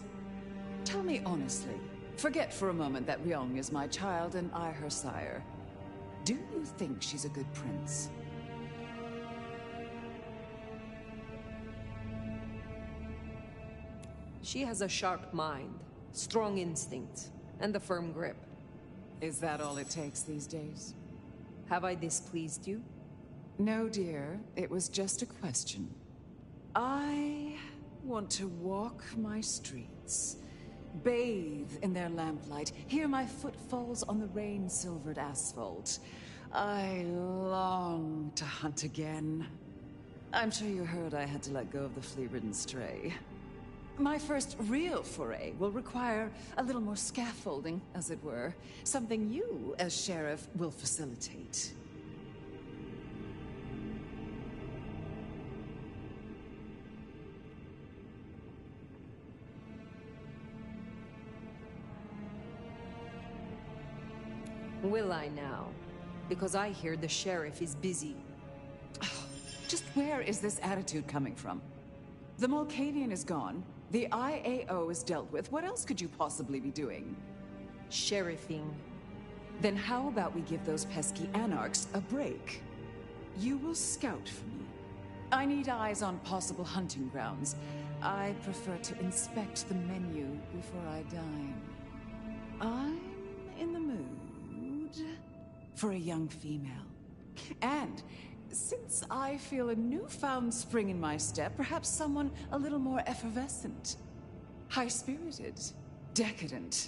Tell me honestly, forget for a moment that Ryong is my child and I her sire. Do you think she's a good prince? She has a sharp mind, strong instincts, and a firm grip. Is that all it takes these days? Have I displeased you? No, dear. It was just a question. I want to walk my streets, bathe in their lamplight, hear my footfalls on the rain-silvered asphalt. I long to hunt again. I'm sure you heard I had to let go of the flea-ridden stray. My first real foray will require a little more scaffolding, as it were. Something you, as sheriff, will facilitate. Will I now? Because I hear the sheriff is busy. Just where is this attitude coming from? The Mulcadian is gone. The IAO is dealt with. What else could you possibly be doing? Sheriffing. Then how about we give those pesky anarchs a break? You will scout for me. I need eyes on possible hunting grounds. I prefer to inspect the menu before I dine. I'm in the mood for a young female. And since I feel a newfound spring in my step, perhaps someone a little more effervescent. High-spirited. Decadent.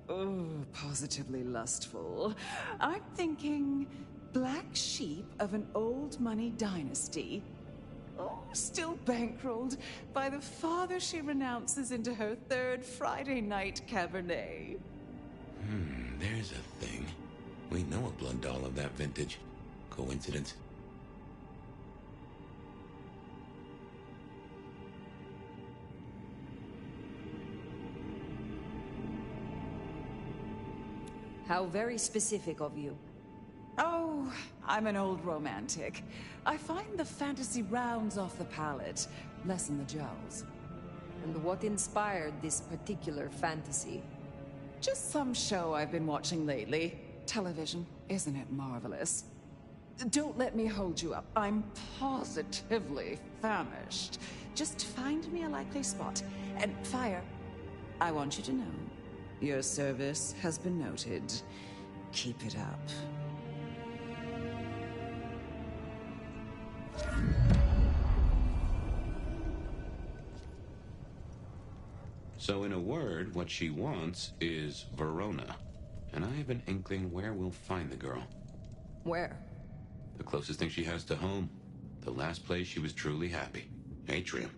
Oh, positively lustful. I'm thinking black sheep of an old money dynasty. Oh, still bankrolled by the father she renounces into her third Friday night Cabernet. There's a thing. We know a blood doll of that vintage. Coincidence? How very specific of you. Oh, I'm an old romantic. I find the fantasy rounds off the palate, lessen the jowls. And what inspired this particular fantasy? Just some show I've been watching lately. Television, isn't it marvelous? Don't let me hold you up. I'm positively famished. Just find me a likely spot. And Fire, I want you to know, your service has been noted. Keep it up. So in a word, what she wants is Verona. And I have an inkling where we'll find the girl. Where? The closest thing she has to home. The last place she was truly happy. Atrium.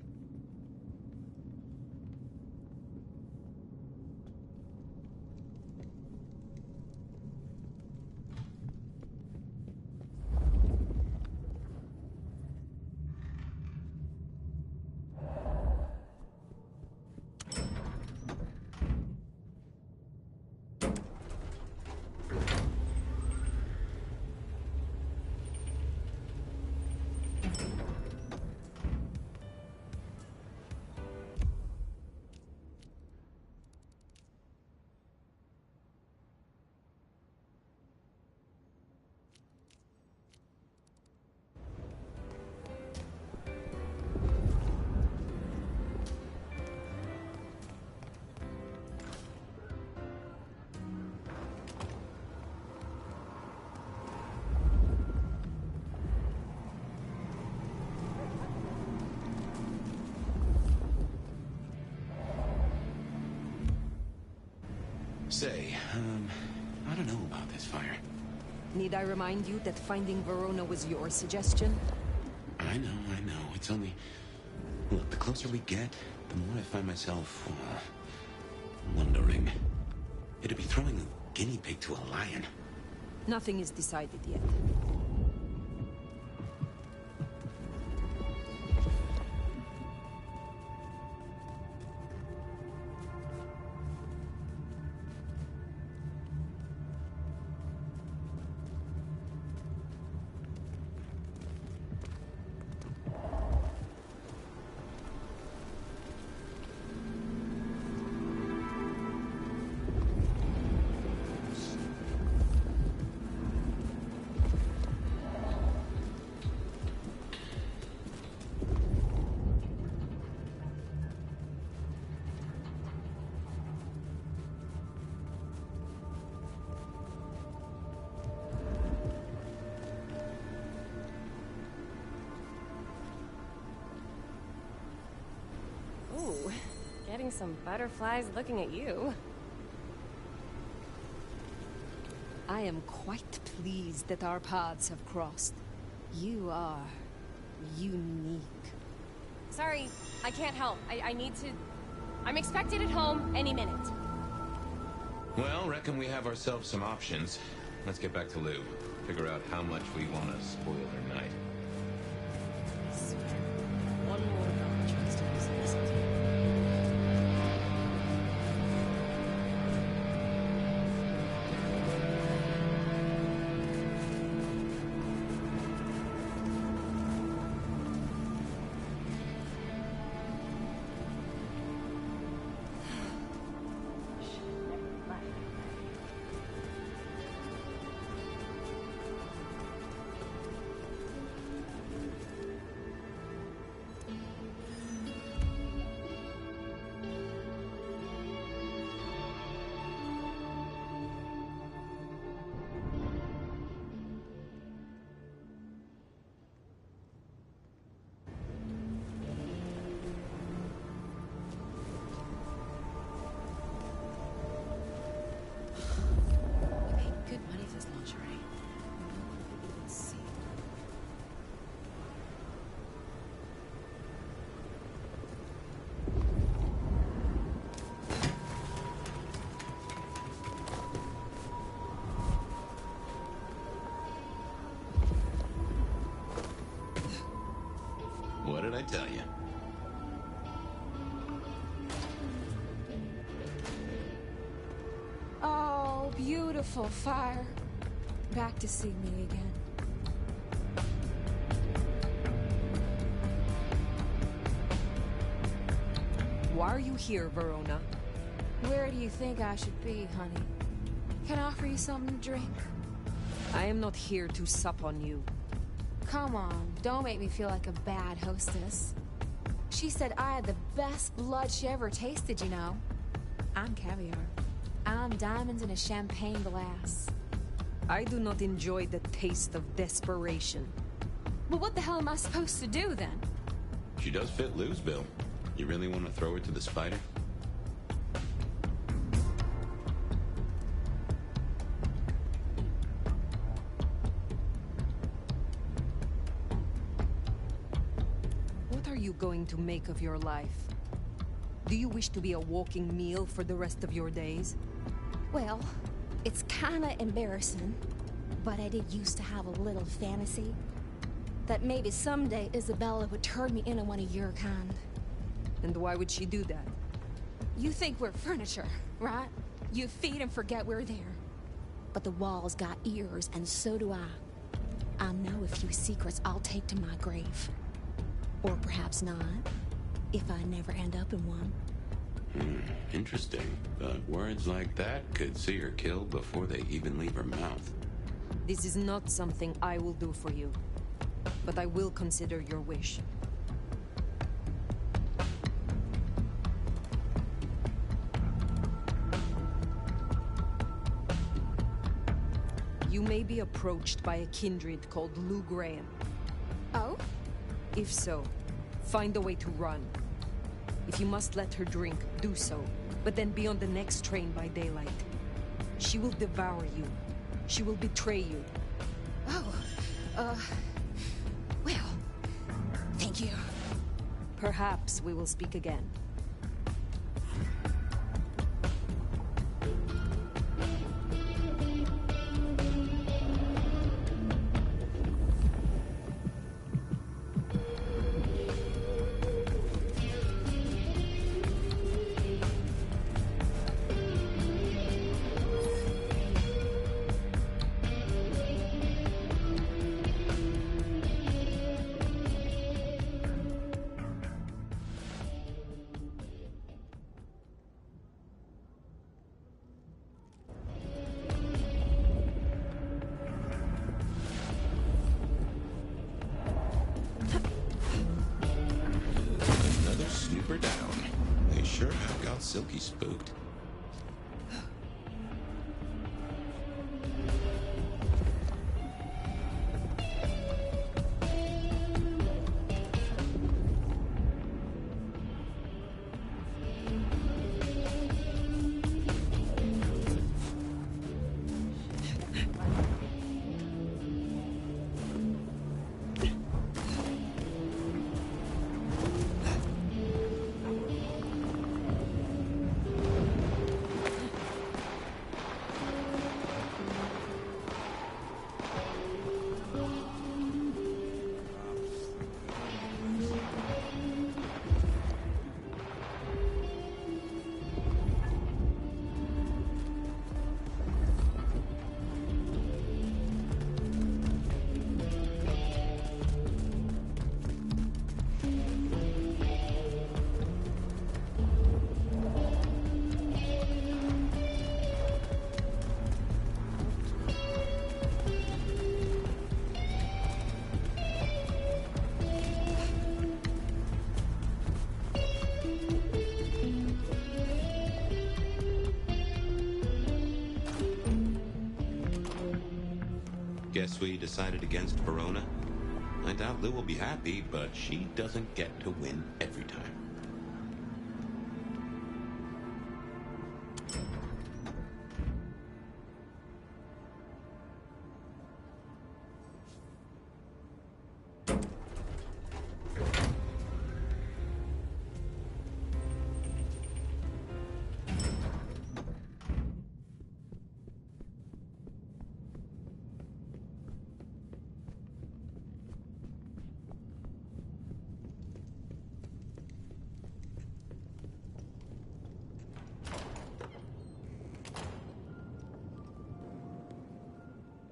Say, I don't know about this, Fire. Need I remind you that finding Verona was your suggestion? I know. It's only... Look, the closer we get, the more I find myself, wondering. It'd be throwing a guinea pig to a lion. Nothing is decided yet. Ooh, getting some butterflies looking at you. I am quite pleased that our paths have crossed. You are unique. Sorry, I can't help. I need to I'm expected at home any minute. Well, reckon we have ourselves some options. Let's get back to Lou. Figure out how much we want to spoil her night. I swear, one more notch tries to possess it. Good money for this lingerie. Let's see. What did I tell you? Oh, beautiful fire. Back to see me again. Why are you here, Verona? Where do you think I should be, honey? Can I offer you something to drink? I am not here to sup on you. Come on, don't make me feel like a bad hostess. She said I had the best blood she ever tasted, you know. I'm caviar. I'm diamonds in a champagne glass. I do not enjoy the taste of desperation. Well, what the hell am I supposed to do, then? She does fit Lou's bill. You really want to throw her to the spider? What are you going to make of your life? Do you wish to be a walking meal for the rest of your days? Well, it's kinda embarrassing, but I did used to have a little fantasy that maybe someday Isabella would turn me into one of your kind. And why would she do that? You think we're furniture, right? You feed and forget we're there. But the walls got ears, and so do I. I know a few secrets I'll take to my grave. Or perhaps not, if I never end up in one. Interesting. But words like that could see her killed before they even leave her mouth. This is not something I will do for you. But I will consider your wish. You may be approached by a kindred called Lou Graham. Oh? If so, find a way to run. If you must let her drink, do so. But then be on the next train by daylight. She will devour you. She will betray you. Oh, well, thank you. Perhaps we will speak again. Silky spooked. Guess we decided against Verona? I doubt Lou will be happy, but she doesn't get to win every time.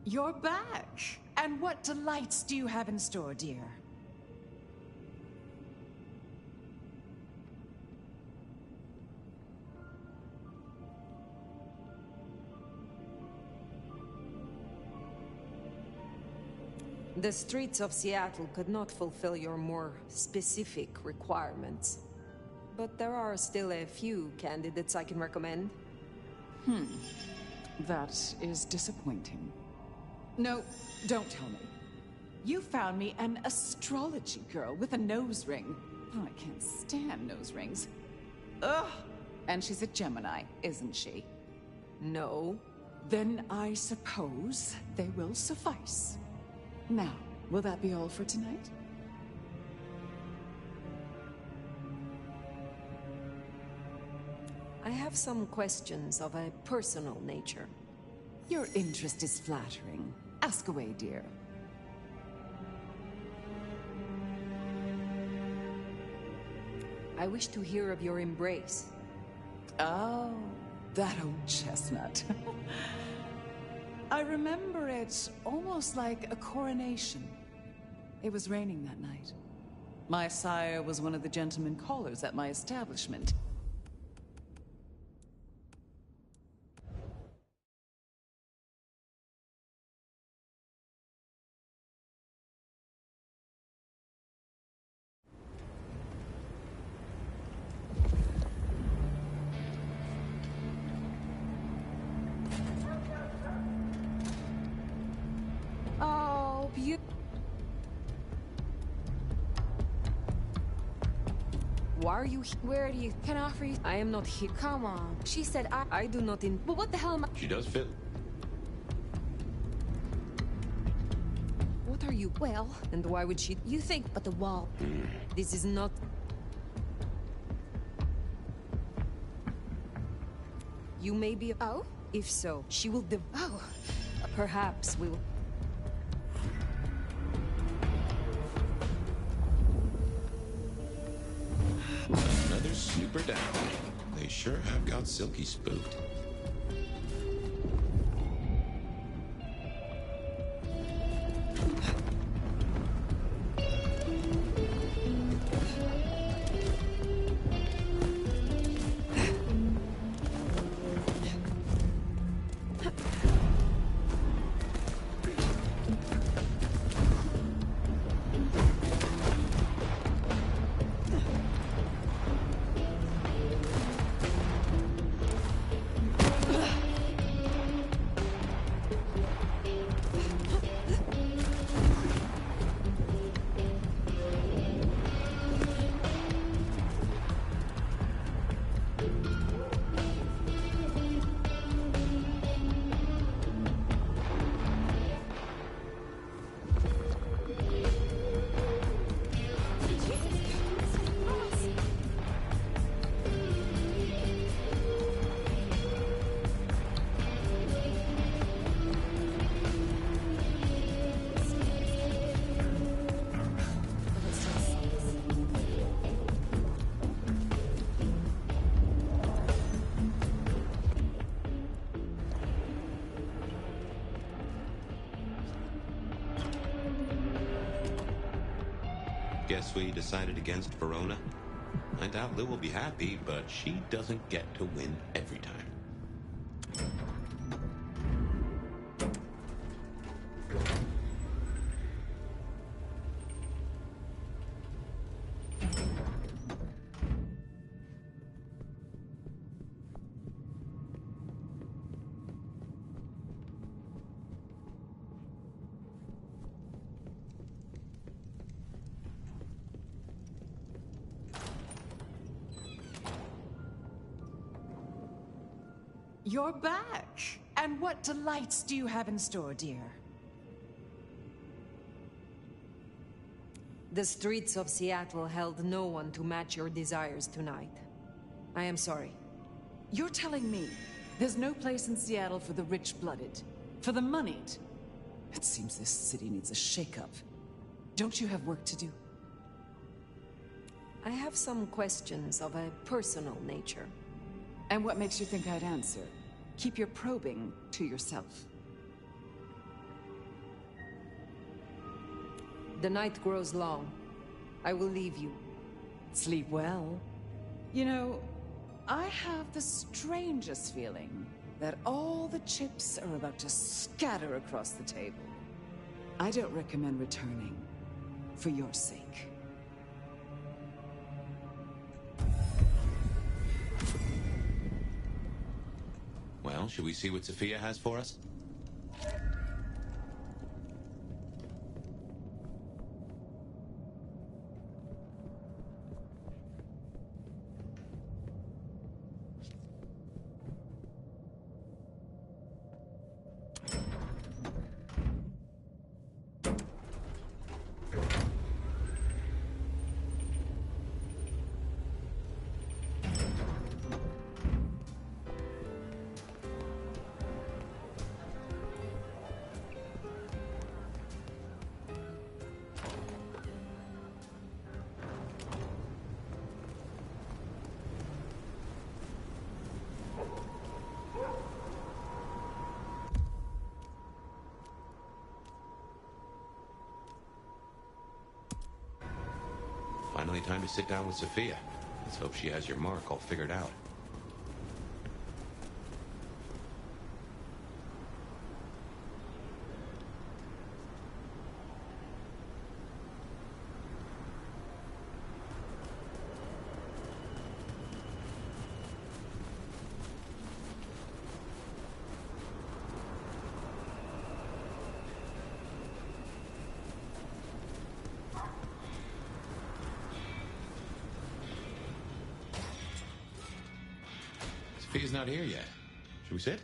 You're back! And what delights do you have in store, dear? The streets of Seattle could not fulfill your more specific requirements. But there are still a few candidates I can recommend. That is disappointing. No, don't tell me. You found me an astrology girl with a nose ring. Oh, I can't stand nose rings. Ugh! And she's a Gemini, isn't she? No. Then I suppose they will suffice. Now, will that be all for tonight? I have some questions of a personal nature. Your interest is flattering. Ask away, dear. I wish to hear of your embrace. Oh, that old chestnut. I remember it almost like a coronation. It was raining that night. My sire was one of the gentlemen callers at my establishment. Oh, beautiful. Why are you Where do you... Can I offer you... I am not here. Come on. She said I do not in... Well, what the hell am I... She does fit. What are you... Well, and why would she... You think... But the wall... This is not... You may be... Oh? If so, she will... Oh. Perhaps we will... Another snooper down. They sure have got Silky spooked. Guess we decided against Verona? I doubt Lou will be happy, but she doesn't get to win every time. You're back. And what delights do you have in store, dear? The streets of Seattle held no one to match your desires tonight. I am sorry. You're telling me there's no place in Seattle for the rich-blooded, for the moneyed? It seems this city needs a shake-up. Don't you have work to do? I have some questions of a personal nature. And what makes you think I'd answer? Keep your probing to yourself. The night grows long. I will leave you. Sleep well. You know, I have the strangest feeling that all the chips are about to scatter across the table. I don't recommend returning, for your sake. Well, should we see what Sophia has for us? Finally time to sit down with Sophia. Let's hope she has your mark all figured out. Sophia's not here yet. Should we sit?